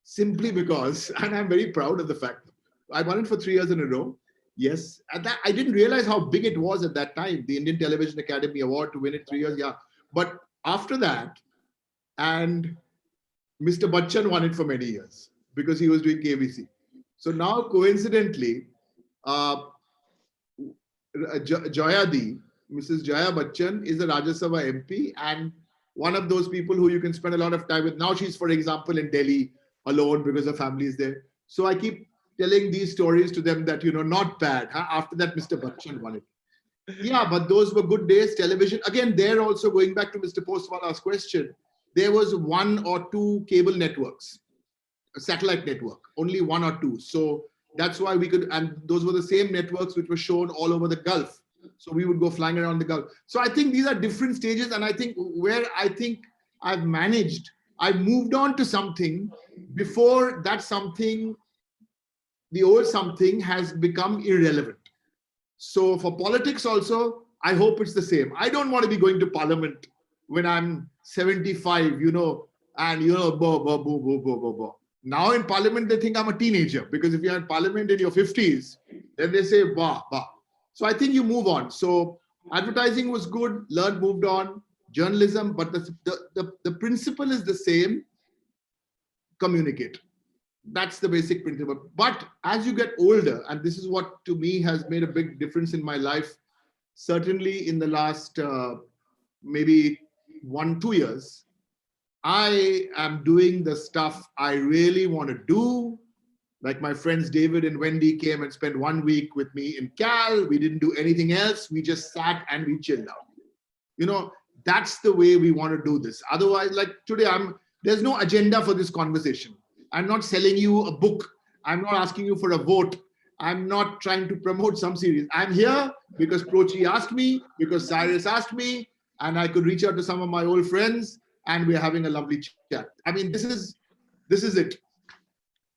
simply because, and I'm very proud of the fact, I won it for 3 years in a row. Yes, and that I didn't realize how big it was at that time, the Indian Television Academy Award, to win it 3 years. Yeah, but after that, and Mr. Bachchan won it for many years because he was doing KBC. So now, coincidentally, Jayadi, Mrs. Jaya Bachchan, is a Rajya Sabha MP and one of those people who you can spend a lot of time with. Now she's, for example, in Delhi alone because her family is there. So I keep telling these stories to them that, not bad. Huh? After that, Mr. Bachchan won it. Yeah, but those were good days. Television, again, there also going back to Mr. Postwala's question, there was 1 or 2 cable networks, a satellite network, only 1 or 2. So that's why we could, and those were the same networks which were shown all over the Gulf. So we would go flying around the Gulf. So I think these are different stages. And I think where I've managed, I moved on to something before that something, the old something has become irrelevant. So for politics also, I hope it's the same. I don't want to be going to parliament when I'm 75, and Now in parliament, they think I'm a teenager because if you're in parliament in your 50s, then they say, bah. So I think you move on. So advertising was good, learned, moved on, journalism, but the principle is the same, communicate. That's the basic principle. But as you get older, and this is what to me has made a big difference in my life, certainly in the last maybe 1-2 years, I am doing the stuff I really want to do. Like my friends David and Wendy came and spent 1 week with me in Cal. We didn't do anything else. We just sat and we chilled out. That's the way we want to do this. Otherwise, like today, there's no agenda for this conversation. I'm not selling you a book. I'm not asking you for a vote. I'm not trying to promote some series. I'm here because Prochi asked me, because Cyrus asked me, and I could reach out to some of my old friends, and we're having a lovely chat. I mean, this is it.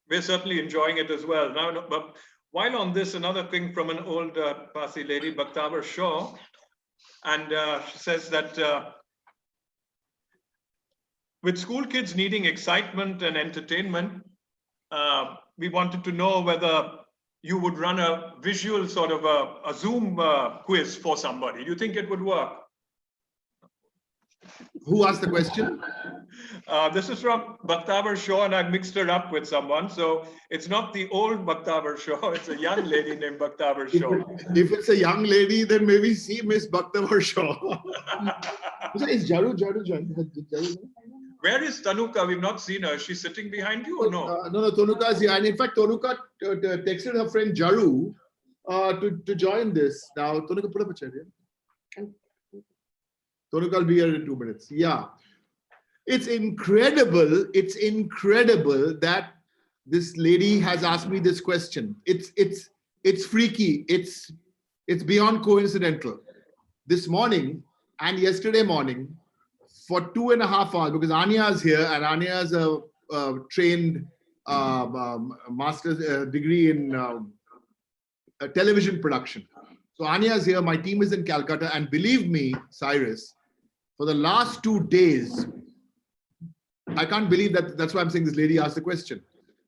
We're certainly enjoying it as well. Now, but while on this, another thing from an old Parsi lady, Bakhtavar Shaw, and she says that with school kids needing excitement and entertainment, we wanted to know whether you would run a visual sort of a Zoom quiz for somebody. Do you think it would work? Who asked the question? This is from Bakhtavar Shaw, and I mixed her up with someone. So it's not the old Bakhtavar Shaw, it's a young lady named Bakhtavar Shaw. If it's a young lady, then maybe see Miss Bakhtavar Shaw. Is Jaru joined? Where is Tanuka? We've not seen her. Is she sitting behind you or no? No, Tanuka is here. And in fact, Tanuka texted her friend Jaru to join this. Now, Tanuka, put up a chair here. Tanuka will be here in 2 minutes. Yeah. It's incredible. It's incredible that this lady has asked me this question. It's freaky. It's beyond coincidental. This morning and yesterday morning, for 2.5 hours, because Anya is here, and Anya is a trained master's degree in television production. So Anya is here. My team is in Calcutta, and believe me, Cyrus, for the last 2 days, I can't believe that. That's why I'm saying this lady asked the question.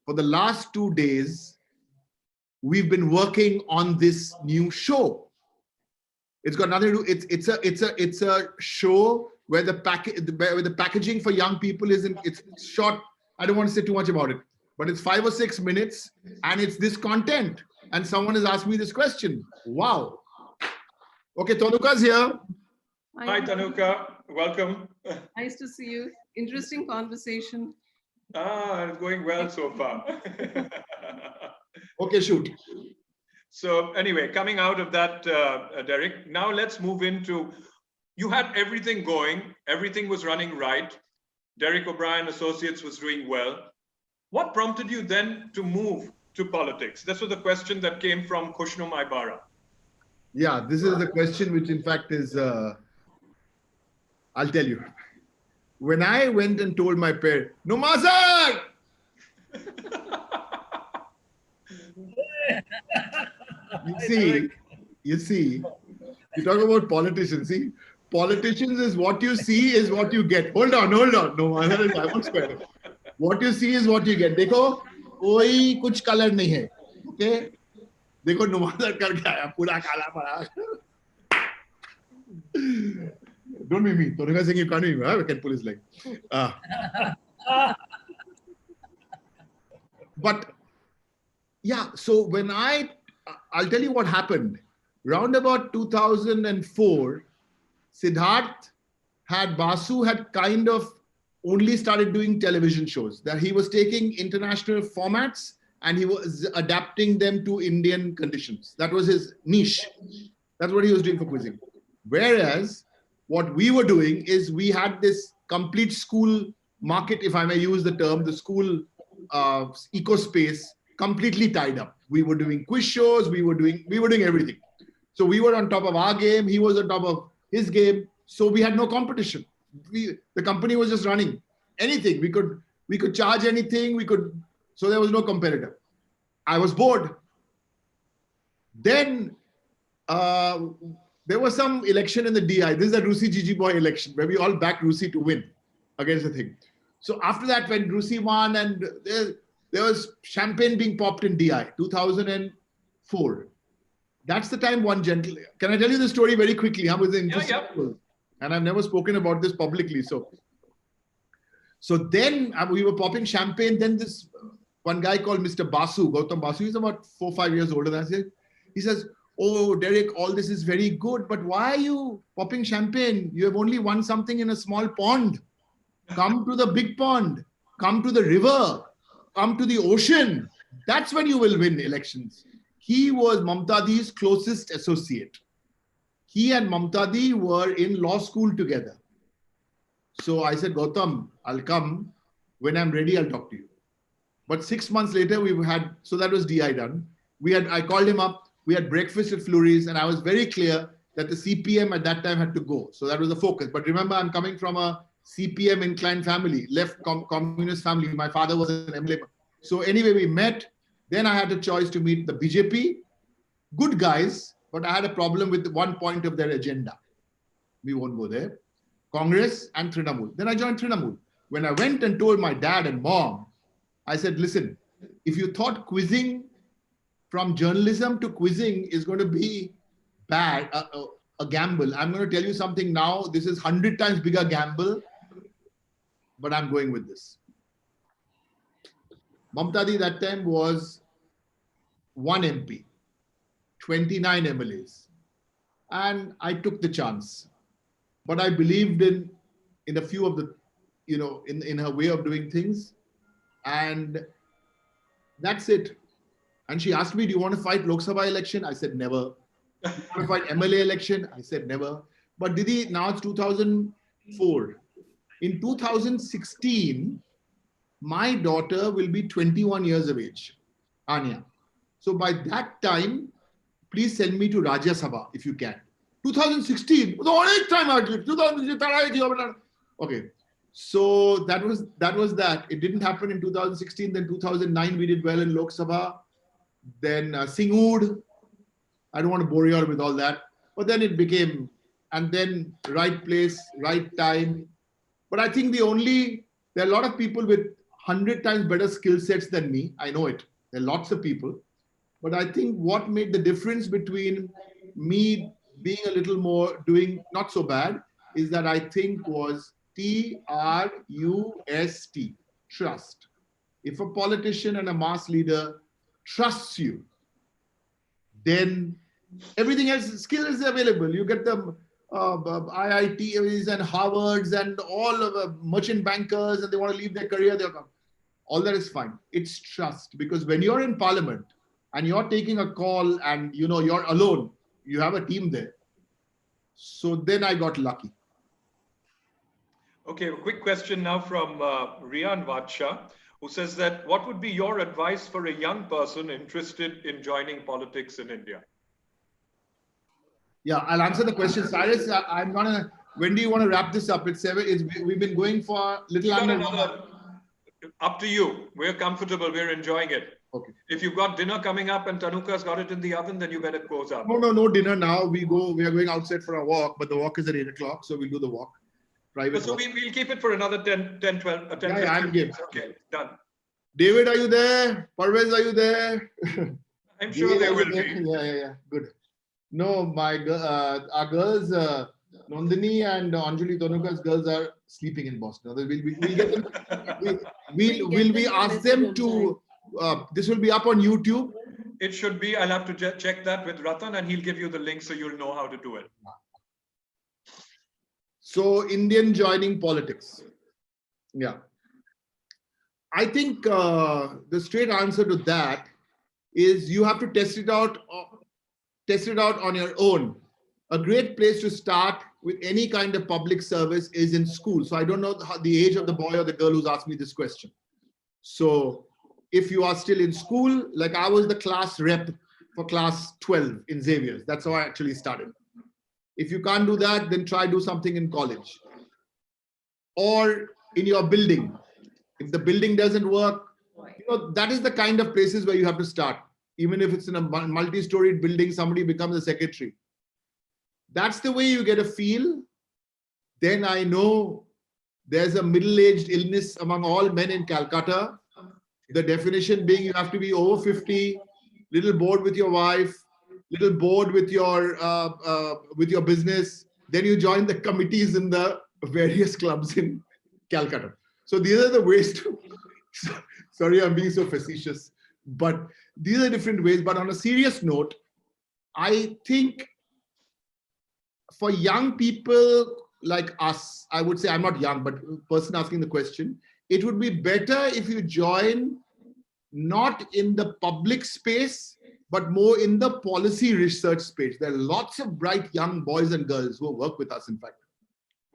For the last 2 days, we've been working on this new show. It's got nothing to do. It's a show where the packaging for young people it's short. I don't want to say too much about it, but it's 5 or 6 minutes, and it's this content. And someone has asked me this question. Wow. Okay, Tanuka's here. Hi, Tanuka. Welcome. Nice to see you. Interesting conversation. It's going well so far. Okay, shoot. So anyway, coming out of that, Derek, now let's move into, you had everything going, everything was running right. Derek O'Brien Associates was doing well. What prompted you then to move to politics? This was the question that came from Kushnum Ibara. Yeah, this is the question which in fact is, I'll tell you. When I went and told my parents, Numazar! You see, you talk about politicians. See, politicians is what you see is what you get. Hold on. No, I won't spell it. What you see is what you get. देखो, कोई कुछ color नहीं है. Okay? देखो नुमाजर करके आया, पूरा काला पड़ा. Don't be me. Torika saying you can't be me. I can pull his leg. But yeah, so when I'll tell you what happened. Round about 2004, Basu had kind of only started doing television shows. That he was taking international formats and he was adapting them to Indian conditions. That was his niche. That's what he was doing for quizzing. Whereas what we were doing is we had this complete school market, if I may use the term, the school eco space completely tied up. We were doing quiz shows, we were doing everything. So we were on top of our game, he was on top of his game. So we had no competition. The company was just running anything. We could charge anything. So there was no competitor. I was bored. Then there was some election in the DI. This is the Rusi Gigi Boy election where we all backed Rusi to win against the thing. So after that, when Rusi won and there was champagne being popped in DI, 2004. That's the time one gentle. Can I tell you the story very quickly? It was interesting. Yeah. And I've never spoken about this publicly. So then we were popping champagne. Then this one guy called Mr. Basu, Gautam Basu, he's about 4 or 5 years older than I. He says, "Oh, Derek, all this is very good, but why are you popping champagne? You have only won something in a small pond. Come to the big pond. Come to the river. Come to the ocean. That's when you will win elections." He was Mamtadi's closest associate. He and Mamtadi were in law school together. So I said, "Gautam, I'll come. When I'm ready, I'll talk to you." But 6 months later, so that was DI done. I called him up. We had breakfast at Flurry's, and I was very clear that the CPM at that time had to go. So that was the focus. But remember, I'm coming from a CPM inclined family, left communist family. My father was an MLA. So anyway, we met. Then I had a choice to meet the BJP. Good guys, but I had a problem with one point of their agenda. We won't go there. Congress and Trinamool. Then I joined Trinamool. When I went and told my dad and mom, I said, "Listen, if you thought quizzing from journalism to quizzing is going to be bad, a gamble, I'm going to tell you something now. This is 100 times bigger gamble, but I'm going with this." Mamtadi that time was 1 MP, 29 MLAs. And I took the chance. But I believed in a few of the, in her way of doing things. And that's it. And she asked me, "Do you want to fight Lok Sabha election?" I said, "Never." "Do you want to fight MLA election?" I said, "Never." But Didi, now it's 2004. In 2016, my daughter will be 21 years of age, Anya. So by that time, please send me to Rajya Sabha if you can. 2016, the only time I lived. 2016. Okay. So that was that. It didn't happen in 2016. Then 2009, we did well in Lok Sabha. Then Singood. I don't want to bore you all with all that. But then it became, and then right place, right time. But I think there are a lot of people with 100 times better skill sets than me. I know it. There are lots of people. But I think what made the difference between me being a little more doing not so bad is that I think was TRUST, trust. If a politician and a mass leader trusts you, then everything else, skill is available. You get the IITs and Harvards and all of the merchant bankers, and they want to leave their career. All that is fine. It's trust, because when you're in parliament and you're taking a call and you're alone, you have a team there. So then I got lucky. Okay, a quick question now from Rian Vatsha, who says that what would be your advice for a young person interested in joining politics in India? Yeah, I'll answer the question. Cyrus, I'm gonna. When do you want to wrap this up? It's 7. We've been going for a little Got under another, up to you. We're comfortable. We're enjoying it. Okay. If you've got dinner coming up and Tanuka's got it in the oven, then you better close up. No dinner now. We are going outside for a walk, but the walk is at 8 o'clock, so we'll do the walk. Private. So we'll keep it for another 10, 12, 10 Yeah, I'm 15 game. minutes. Okay, done. David, are you there? Parvez, are you there? I'm sure they will be. Yeah. Good. No, our girls, Nandini and Anjali Tanuka's girls are sleeping in Boston. We'll get them. We'll ask them to. This will be up on YouTube. It should be. I'll have to check that with Ratan, and he'll give you the link so you'll know how to do it. So Indian joining politics. Yeah. I think the straight answer to that is you have to test it out on your own. A great place to start with any kind of public service is in school. So I don't know the age of the boy or the girl who's asked me this question. So if you are still in school, like I was the class rep for class 12 in Xavier's. That's how I actually started. If you can't do that, then try do something in college or in your building. If the building doesn't work, that is the kind of places where you have to start. Even if it's in a multi-storied building, somebody becomes a secretary. That's the way you get a feel. Then I know there's a middle-aged illness among all men in Calcutta. The definition being you have to be over 50, little bored with your wife, little bored with your business. Then you join the committees in the various clubs in Calcutta. So these are the ways to, sorry, I'm being so facetious, but these are different ways. But on a serious note, I think for young people like us, I would say I'm not young, but person asking the question, it would be better if you join not in the public space, but more in the policy research space. There are lots of bright young boys and girls who work with us, in fact.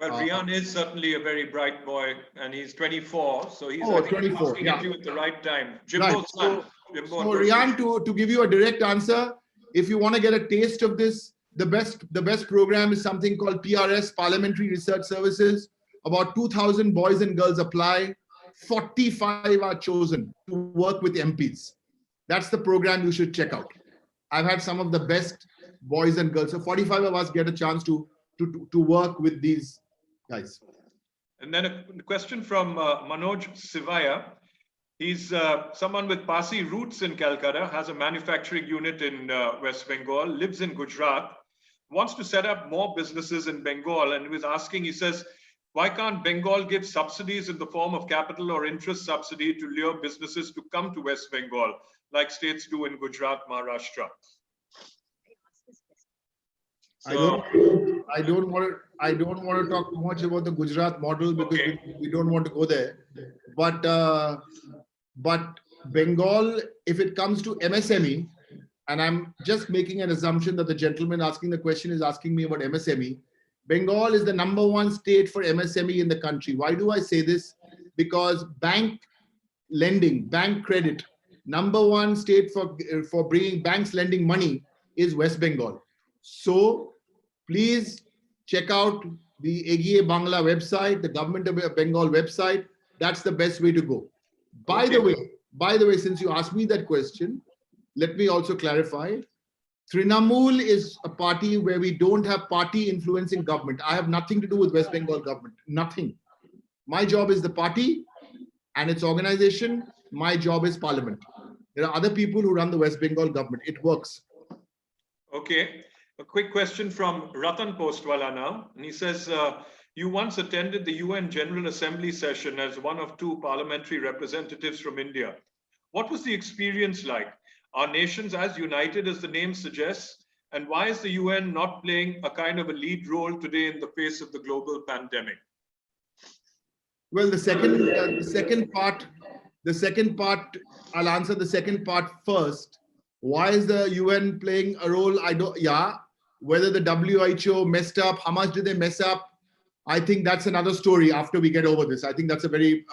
Well, Rian is certainly a very bright boy, and he's 24, so he's 24, asking yeah. you at the right time. Right. So Rian, to give you a direct answer, if you want to get a taste of this, the best program is something called PRS, Parliamentary Research Services. About 2,000 boys and girls apply. 45 are chosen to work with MPs. That's the program you should check out. I've had some of the best boys and girls. So 45 of us get a chance to work with these guys. And then a question from Manoj Sivaya. He's someone with Parsi roots in Calcutta, has a manufacturing unit in West Bengal, lives in Gujarat, wants to set up more businesses in Bengal. And he was asking, he says, why can't Bengal give subsidies in the form of capital or interest subsidy to lure businesses to come to West Bengal, like states do in Gujarat, Maharashtra? So, I don't want to talk too much about the Gujarat model because we don't want to go there. But Bengal, if it comes to MSME, and I'm just making an assumption that the gentleman asking the question is asking me about MSME. Bengal is the #1 state for MSME in the country. Why do I say this? Because bank lending, bank credit, #1 state for bringing banks lending money is West Bengal. So please check out the AGA Bangla website, the Government of Bengal website. That's the best way to go. By the way, since you asked me that question, let me also clarify. Trinamool is a party where we don't have party influence in government. I have nothing to do with West Bengal government, nothing. My job is the party and its organization. My job is parliament. There are other people who run the West Bengal government. It works. Okay. A quick question from Ratan Postwala now. And he says, you once attended the UN General Assembly session as one of 2 parliamentary representatives from India. What was the experience like? Are nations as united as the name suggests? And why is the UN not playing a kind of a lead role today in the face of the global pandemic? Well, the second part, I'll answer the second part first. Why is the UN playing a role? Whether the WHO messed up, how much did they mess up? I think that's another story after we get over this. I think that's a very,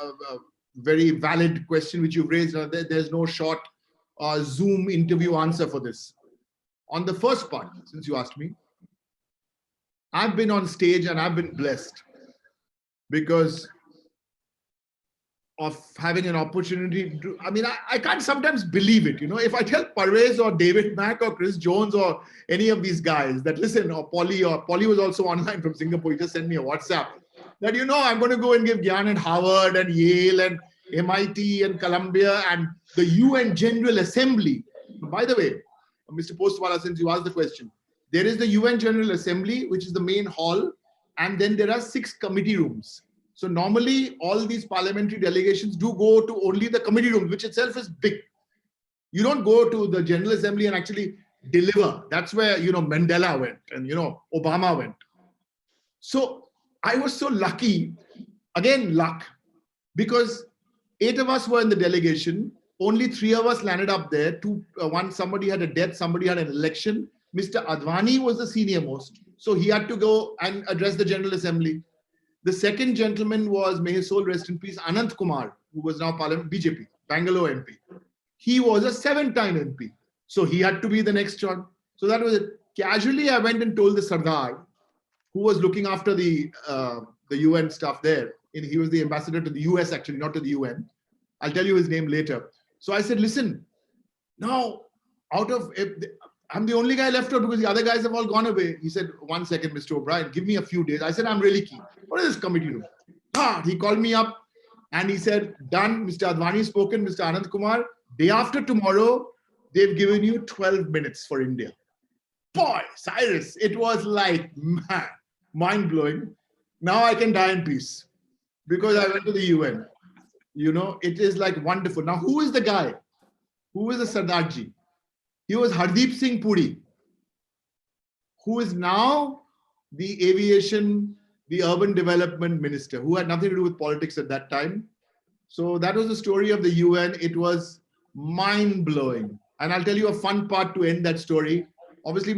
very valid question which you've raised. There's no short Zoom interview answer for this. On the first part, since you asked me, I've been on stage and I've been blessed because of having an opportunity to, I mean, I can't sometimes believe it. If I tell Parvez or David Mack or Chris Jones or any of these guys that listen, or Polly was also online from Singapore, he just sent me a WhatsApp that, I'm going to go and give Gyan at Harvard and Yale and MIT and Columbia and the UN General Assembly. By the way, Mr. Postwala, since you asked the question, there is the UN General Assembly, which is the main hall, and then there are 6 committee rooms. So normally all these parliamentary delegations do go to only the committee rooms, which itself is big. You don't go to the General Assembly and actually deliver. That's where, Mandela went and, Obama went. So I was so lucky, again, luck, because 8 of us were in the delegation. Only 3 of us landed up there. Somebody had a death, somebody had an election. Mr. Advani was the senior most. So he had to go and address the General Assembly. The second gentleman was, may his soul rest in peace, Anant Kumar, who was now Parliament BJP, Bangalore MP. He was a 7-time MP. So he had to be the next one. So that was it. Casually, I went and told the Sardar, who was looking after the UN stuff there. And he was the ambassador to the US, actually, not to the UN. I'll tell you his name later. So I said, listen, now I'm the only guy left out because the other guys have all gone away. He said, 1 second, Mr. O'Brien, give me a few days. I said, I'm really keen. What is this committee room? He called me up and he said, done, Mr. Advani spoken, Mr. Anand Kumar, day after tomorrow, they've given you 12 minutes for India. Boy, Cyrus, it was like, man, mind-blowing. Now I can die in peace because I went to the UN. It is like wonderful. Now, who is the guy? Who is the Sardarji? He was Hardeep Singh Puri, who is now the aviation, the urban development minister, who had nothing to do with politics at that time. So that was the story of the UN. It was mind-blowing. And I'll tell you a fun part to end that story. Obviously,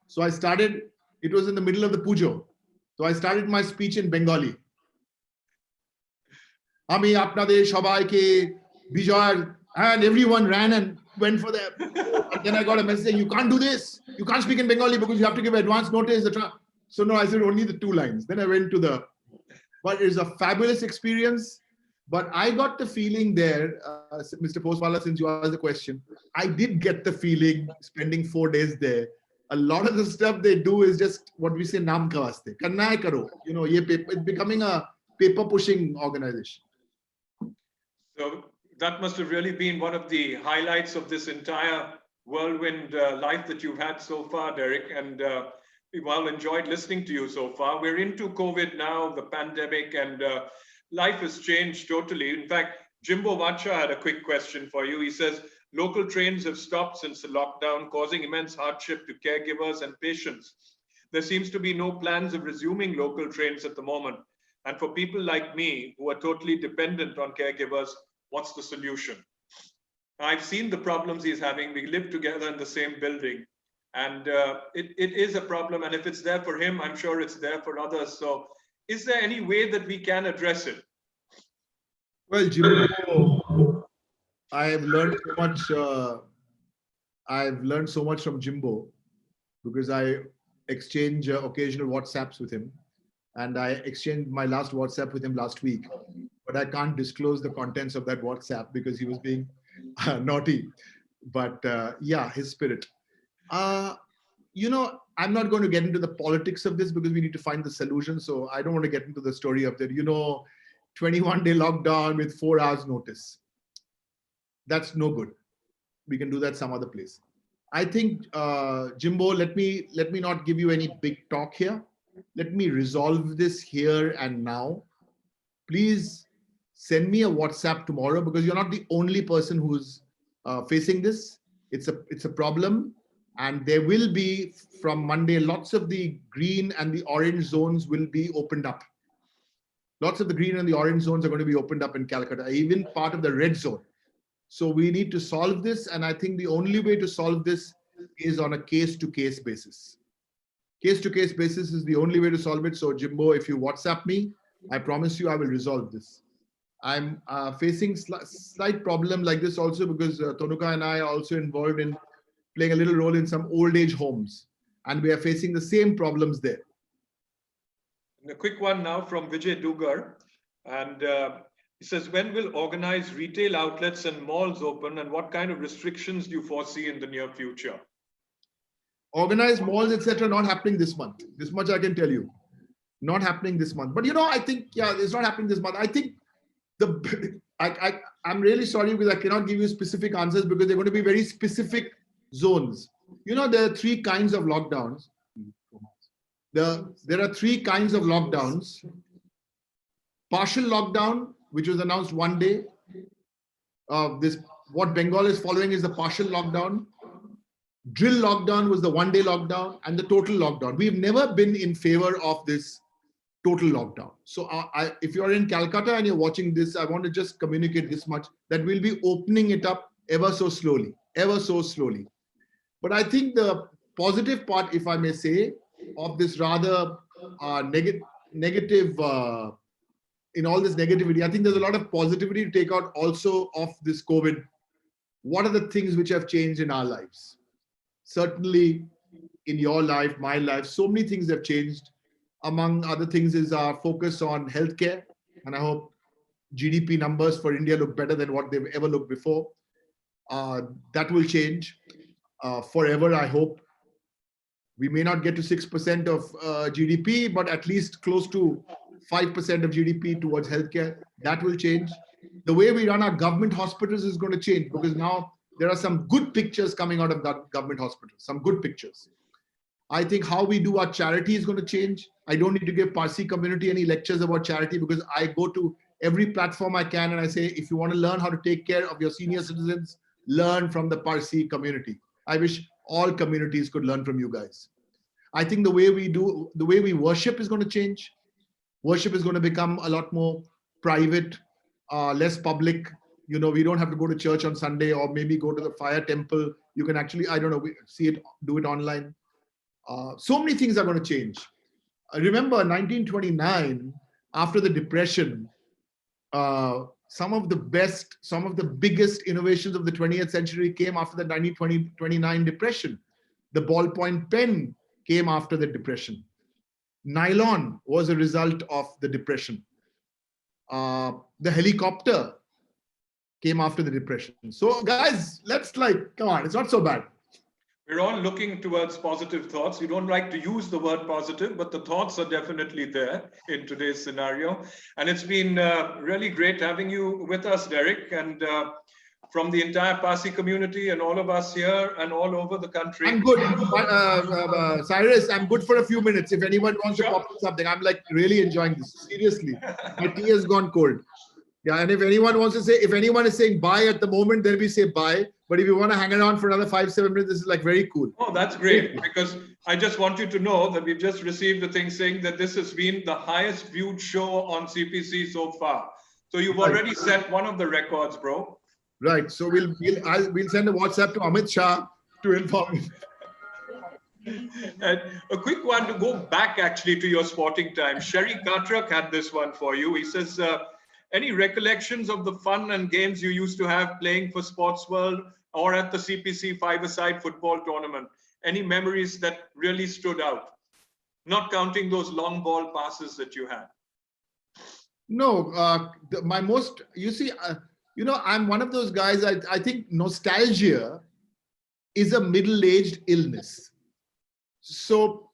so I started, it was in the middle of the Pujo. So I started my speech in Bengali. Ami apnade shabaike bijoy, and everyone ran and went for that. And then I got a message saying, you can't do this. You can't speak in Bengali because you have to give advance notice. So no, I said only the 2 lines. Then I went to but it's a fabulous experience. But I got the feeling there, Mr. Postwala, since you asked the question, I did get the feeling spending 4 days there. A lot of the stuff they do is just what we say, naam ka vaste. Karna hai karo. It's becoming a paper pushing organization. So that must have really been one of the highlights of this entire whirlwind life that you've had so far, Derek. And we've all enjoyed listening to you so far. We're into COVID now, the pandemic, and life has changed totally. In fact, Jimbo Vacha had a quick question for you. He says, local trains have stopped since the lockdown, causing immense hardship to caregivers and patients. There seems to be no plans of resuming local trains at the moment. And for people like me, who are totally dependent on caregivers, what's the solution? I've seen the problems he's having. We live together in the same building. And it is a problem. And if it's there for him, I'm sure it's there for others. So is there any way that we can address it? Well, Jimbo, I've learned so much. I've learned so much from Jimbo because I exchange occasional WhatsApps with him. And I exchanged my last WhatsApp with him last week. But I can't disclose the contents of that WhatsApp because he was being naughty. But yeah, his spirit. I'm not going to get into the politics of this because we need to find the solution. So I don't want to get into the story of that, 21-day lockdown with 4 hours notice. That's no good. We can do that some other place. I think, Jimbo, let me not give you any big talk here. Let me resolve this here and now. Please send me a WhatsApp tomorrow because you're not the only person who's facing this. It's a problem. And there will be, from Monday, lots of the green and the orange zones will be opened up. Lots of the green and the orange zones are going to be opened up in Calcutta, even part of the red zone. So we need to solve this. And I think the only way to solve this is on a case-to-case basis. Case-to-case basis is the only way to solve it. So Jimbo, if you WhatsApp me, I promise you I will resolve this. I'm facing slight problem like this also because Tonuka and I are also involved in playing a little role in some old age homes. And we are facing the same problems there. A quick one now from Vijay Dugar. And he says, when will organized retail outlets and malls open, and what kind of restrictions do you foresee in the near future? Organized malls, etc., not happening this month. This much I can tell you. Not happening this month. But I think, yeah, it's not happening this month. I think I'm really sorry because I cannot give you specific answers because they're going to be very specific zones. There are three kinds of lockdowns. There are three kinds of lockdowns. Partial lockdown, which was announced one day. What Bengal is following is the partial lockdown. Drill lockdown was the one-day lockdown, and the total lockdown. We've never been in favor of this total lockdown. So if you're in Calcutta and you're watching this, I want to just communicate this much, that we'll be opening it up ever so slowly. But I think the positive part, if I may say, of this rather negative, in all this negativity, I think there's a lot of positivity to take out also of this COVID. What are the things which have changed in our lives? Certainly in your life, my life, so many things have changed. Among other things is our focus on healthcare. And I hope GDP numbers for India look better than what they've ever looked before. That will change forever, I hope. We may not get to 6% of GDP, but at least close to 5% of GDP towards healthcare. That will change. The way we run our government hospitals is going to change because now there are some good pictures coming out of that government hospitals, some good pictures. I think how we do our charity is going to change. I don't need to give Parsi community any lectures about charity because I go to every platform I can and I say, if you want to learn how to take care of your senior citizens, learn from the Parsi community. I wish all communities could learn from you guys. I think the way we worship is going to change. Worship is going to become a lot more private, less public. We don't have to go to church on Sunday or maybe go to the fire temple. You can actually, do it online. So many things are going to change. I remember 1929, after the Depression, some of the biggest innovations of the 20th century came after the 1929 Depression. The ballpoint pen came after the Depression. Nylon was a result of the Depression. The helicopter came after the Depression. So guys, come on, it's not so bad. We're all looking towards positive thoughts. We don't like to use the word positive, but the thoughts are definitely there in today's scenario. And it's been really great having you with us, Derek, and from the entire Parsi community and all of us here and all over the country. I'm good. Cyrus, I'm good for a few minutes. If anyone wants to pop something, I'm really enjoying this. Seriously, my tea has gone cold. Yeah, and if anyone is saying bye at the moment, then we say bye. But if you want to hang around for another 5-7 minutes, this is very cool. Oh, that's great. Because I just want you to know that we've just received the thing saying that this has been the highest viewed show on CPC so far. So you've already set one of the records, bro. Right. So we'll send a WhatsApp to Amit Shah to inform him. And a quick one to go back actually to your sporting time. Sherry Katrak had this one for you. He says, any recollections of the fun and games you used to have playing for Sports World or at the CPC five-a-side football tournament? Any memories that really stood out? Not counting those long ball passes that you had. No, I'm one of those guys, I think nostalgia is a middle-aged illness. So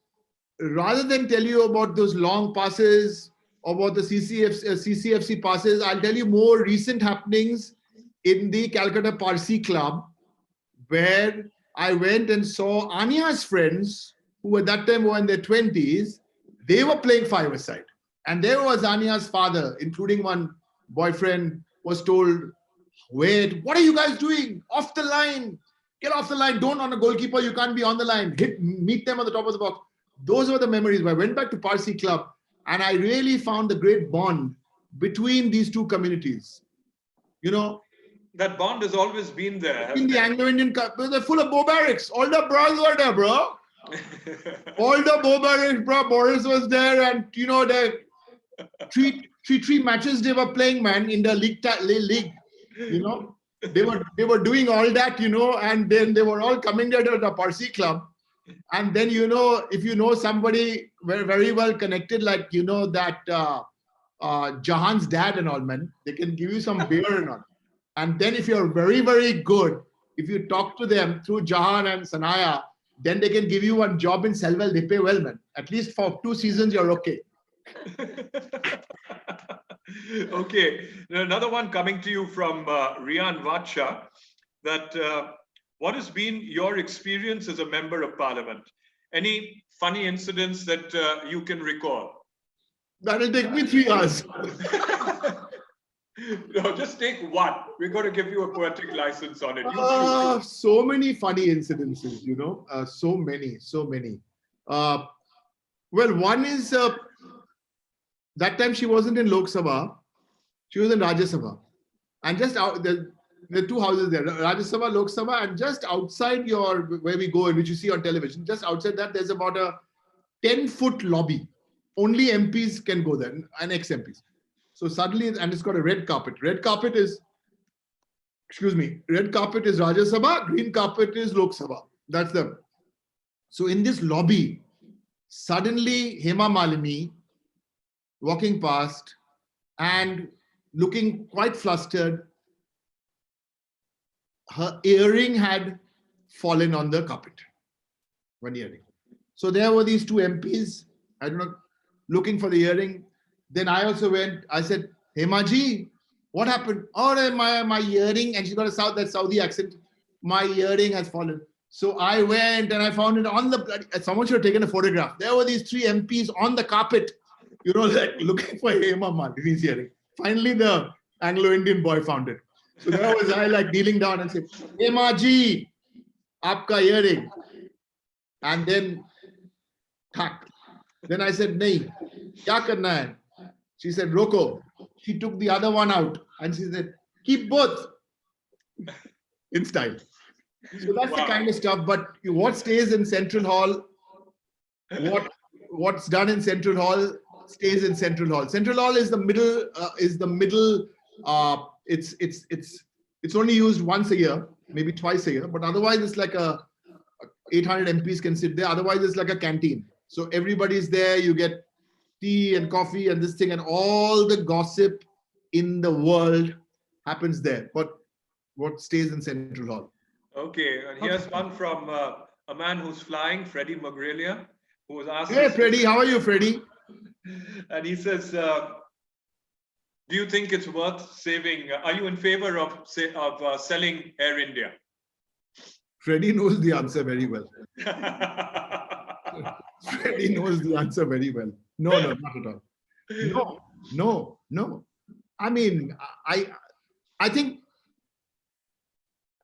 rather than tell you about those long passes, about the CCFC passes, I'll tell you more recent happenings in the Calcutta Parsi Club, where I went and saw Anya's friends, who at that time were in their 20s, they were playing five-a-side. And there was Anya's father, including one boyfriend, was told, wait, what are you guys doing? Off the line. Get off the line. Don't on a goalkeeper. You can't be on the line. Meet them at the top of the box. Those were the memories. I went back to Parsi Club and I really found the great bond between these two communities. That bond has always been there. In the Anglo-Indian Cup, they're full of Bobarics. All the bros were there, bro. All the Bobarics, bro. Boris was there, and the three matches they were playing, man, in the league. They were doing all that, and then they were all coming there to the Parsi Club. And then, if you know somebody very well connected, like, that Jahan's dad and all, man, they can give you some beer and all. And then if you're very, very good, if you talk to them through Jahan and Sanaya, then they can give you one job in Selwell. They pay well, man. At least for 2 seasons, you're okay. Okay, now another one coming to you from Rian Vatsha, that what has been your experience as a member of parliament? Any funny incidents that you can recall? That'll take me 3 hours. No, just take one. We're going to give you a poetic license on it. You choose. So many funny incidences, so many. Well, one is that time she wasn't in Lok Sabha, she was in Rajya Sabha. And just out there are 2 houses there, Rajya Sabha, Lok Sabha, and just outside where we go, which you see on television, just outside that, there's about a 10-foot lobby. Only MPs can go there, and ex-MPs. So suddenly, and it's got a red carpet. Red carpet is Rajya Sabha, green carpet is Lok Sabha. That's them. So in this lobby, suddenly Hema Malini walking past and looking quite flustered. Her earring had fallen on the carpet. One earring. So there were these 2 MPs, I don't know, looking for the earring. Then I also went, I said, Hema ji, what happened? Oh, my earring, and she's got that Saudi accent. My earring has fallen. So I went and I found it on the bloody, someone should have taken a photograph. There were these 3 MPs on the carpet, like looking for Hema Malini's earring. Finally, the Anglo-Indian boy found it. So there was I like kneeling down and said, Hema ji, aapka earring. And then, then I said, nahi, kya karna hai? She said, Roko. She took the other one out and she said, keep both in style. So that's the kind of stuff. But what stays in Central Hall, what's done in Central Hall stays in Central Hall. Central Hall is the middle. It's only used once a year, maybe twice a year. But otherwise, it's like 800 MPs can sit there. Otherwise, it's like a canteen. So everybody's there. You get tea and coffee and this thing, and all the gossip in the world happens there. But what stays in Central Hall? Okay, and here's one from a man who's flying, Freddie Magrelia, who was asked. Hey, Freddie, how are you, Freddie? And he says, do you think it's worth saving? Are you in favor of selling Air India? Freddie knows the answer very well. Freddie knows the answer very well. No, not at all. No. I mean, I think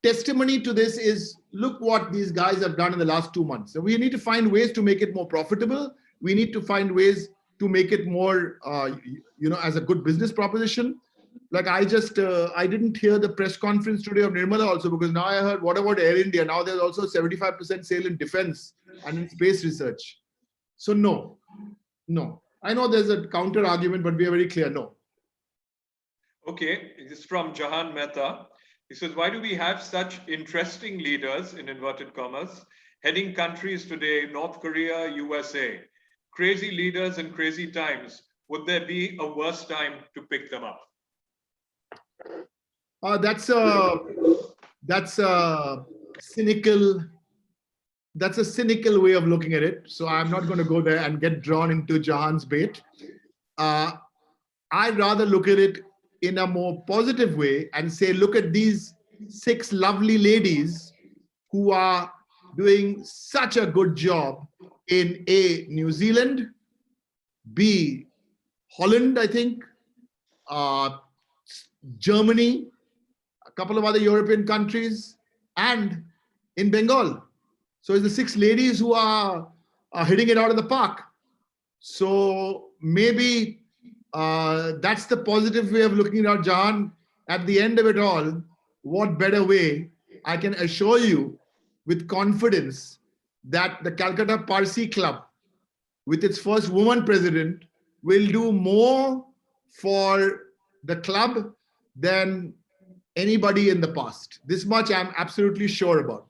testimony to this is, look what these guys have done in the last 2 months. So we need to find ways to make it more profitable. We need to find ways to make it more, as a good business proposition. Like I didn't hear the press conference today of Nirmala also, because now I heard, what about Air India? Now there's also 75% sale in defense and in space research. So no. I know there's a counter argument, but we are very clear, no. Okay, this is from Jahan Mehta. He says, why do we have such interesting leaders, in inverted commas, heading countries today, North Korea, USA? Crazy leaders and crazy times. Would there be a worse time to pick them up? That's a cynical way of looking at it. So I'm not going to go there and get drawn into Jahan's bait. I'd rather look at it in a more positive way and say, look at these 6 lovely ladies who are doing such a good job in A, New Zealand, B, Holland, I think, Germany, a couple of other European countries, and in Bengal. So it's the 6 ladies who are hitting it out of the park. So maybe that's the positive way of looking at Jahan. At the end of it all, what better way? I can assure you with confidence that the Calcutta Parsi Club, with its first woman president, will do more for the club than anybody in the past. This much I'm absolutely sure about.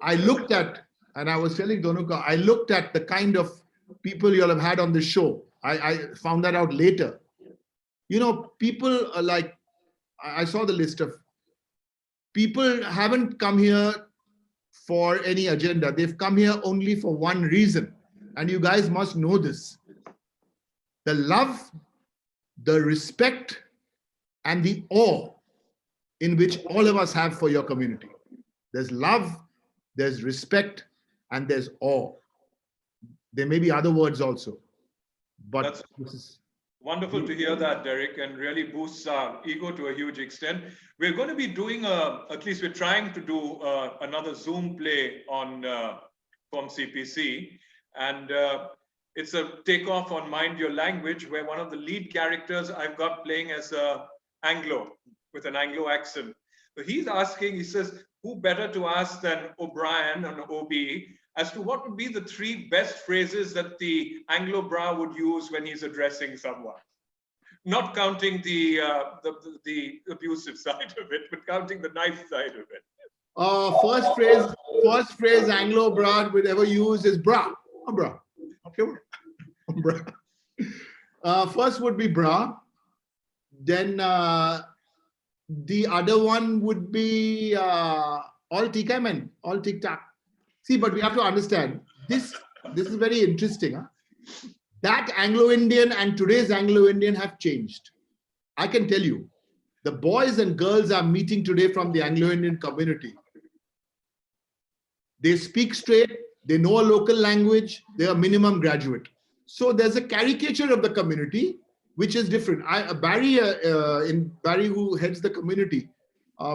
I looked at and I was telling Donuka, I looked at the kind of people you'll have had on the show. I found that out later. You know, people are like, I saw the list of people haven't come here for any agenda. They've come here only for one reason. And you guys must know this. The love, the respect, and the awe in which all of us have for your community. There's love, there's respect, and there's awe. There may be other words also, but this is wonderful to hear that, Derek, and really boosts our ego to a huge extent. We're going to be doing at least we're trying to do another Zoom play on from CPC, and it's a takeoff on Mind Your Language, where one of the lead characters I've got playing as Anglo, with an Anglo accent. So he's asking, he says, who better to ask than O'Brien and OB as to what would be the 3 best phrases that the Anglo bra would use when he's addressing someone? Not counting the abusive side of it, but counting the nice side of it. First phrase Anglo bra would ever use is bra. Bra. Okay. Bra. First would be bra. Then the other one would be all tic men, all tic tac. See, but we have to understand this is very interesting. Huh? That Anglo-Indian and today's Anglo-Indian have changed. I can tell you, the boys and girls I'm meeting today from the Anglo-Indian community, they speak straight, they know a local language, they are minimum graduate. So there's a caricature of the community which is different. Barry, who heads the community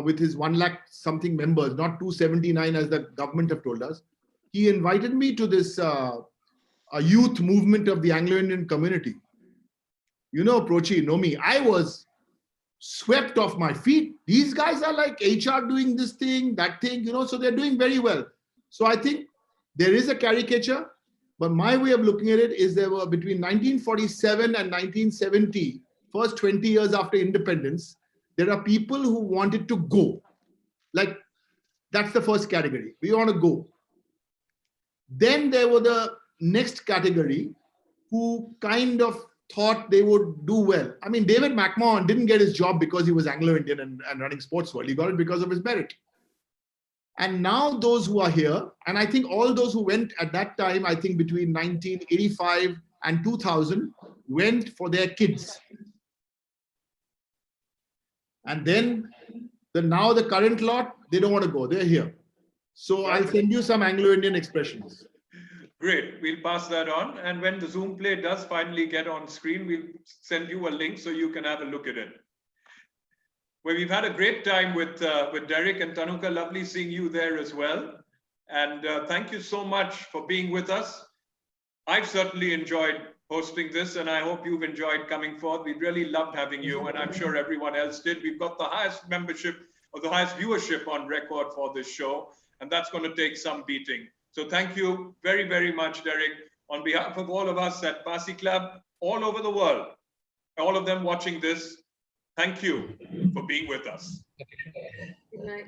with his 1 lakh something members, not 279 as the government have told us, he invited me to this a youth movement of the Anglo-Indian community. You know, Prochi, know me. I was swept off my feet. These guys are like HR doing this thing, that thing, you know, so they're doing very well. So I think there is a caricature, but my way of looking at it is there were between 1947 and 1970, first 20 years after independence, there are people who wanted to go. Like, that's the first category. We want to go. Then there were the next category who kind of thought they would do well. I mean, David McMahon didn't get his job because he was Anglo-Indian and running Sports World. He got it because of his merit. And now those who are here, and I think all those who went at that time, I think between 1985 and 2000, went for their kids. And then now the current lot, they don't want to go, they're here. So I'll send you some Anglo-Indian expressions. Great, we'll pass that on. And when the Zoom play does finally get on screen, we'll send you a link so you can have a look at it. Well, we've had a great time with Derek and Tanuka. Lovely seeing you there as well. And thank you so much for being with us. I've certainly enjoyed hosting this, and I hope you've enjoyed coming forth. We really loved having you, and I'm sure everyone else did. We've got the highest membership or the highest viewership on record for this show, and that's going to take some beating. So thank you very, very much, Derek. On behalf of all of us at Foresee Club, all over the world, all of them watching this, thank you for being with us. Good night.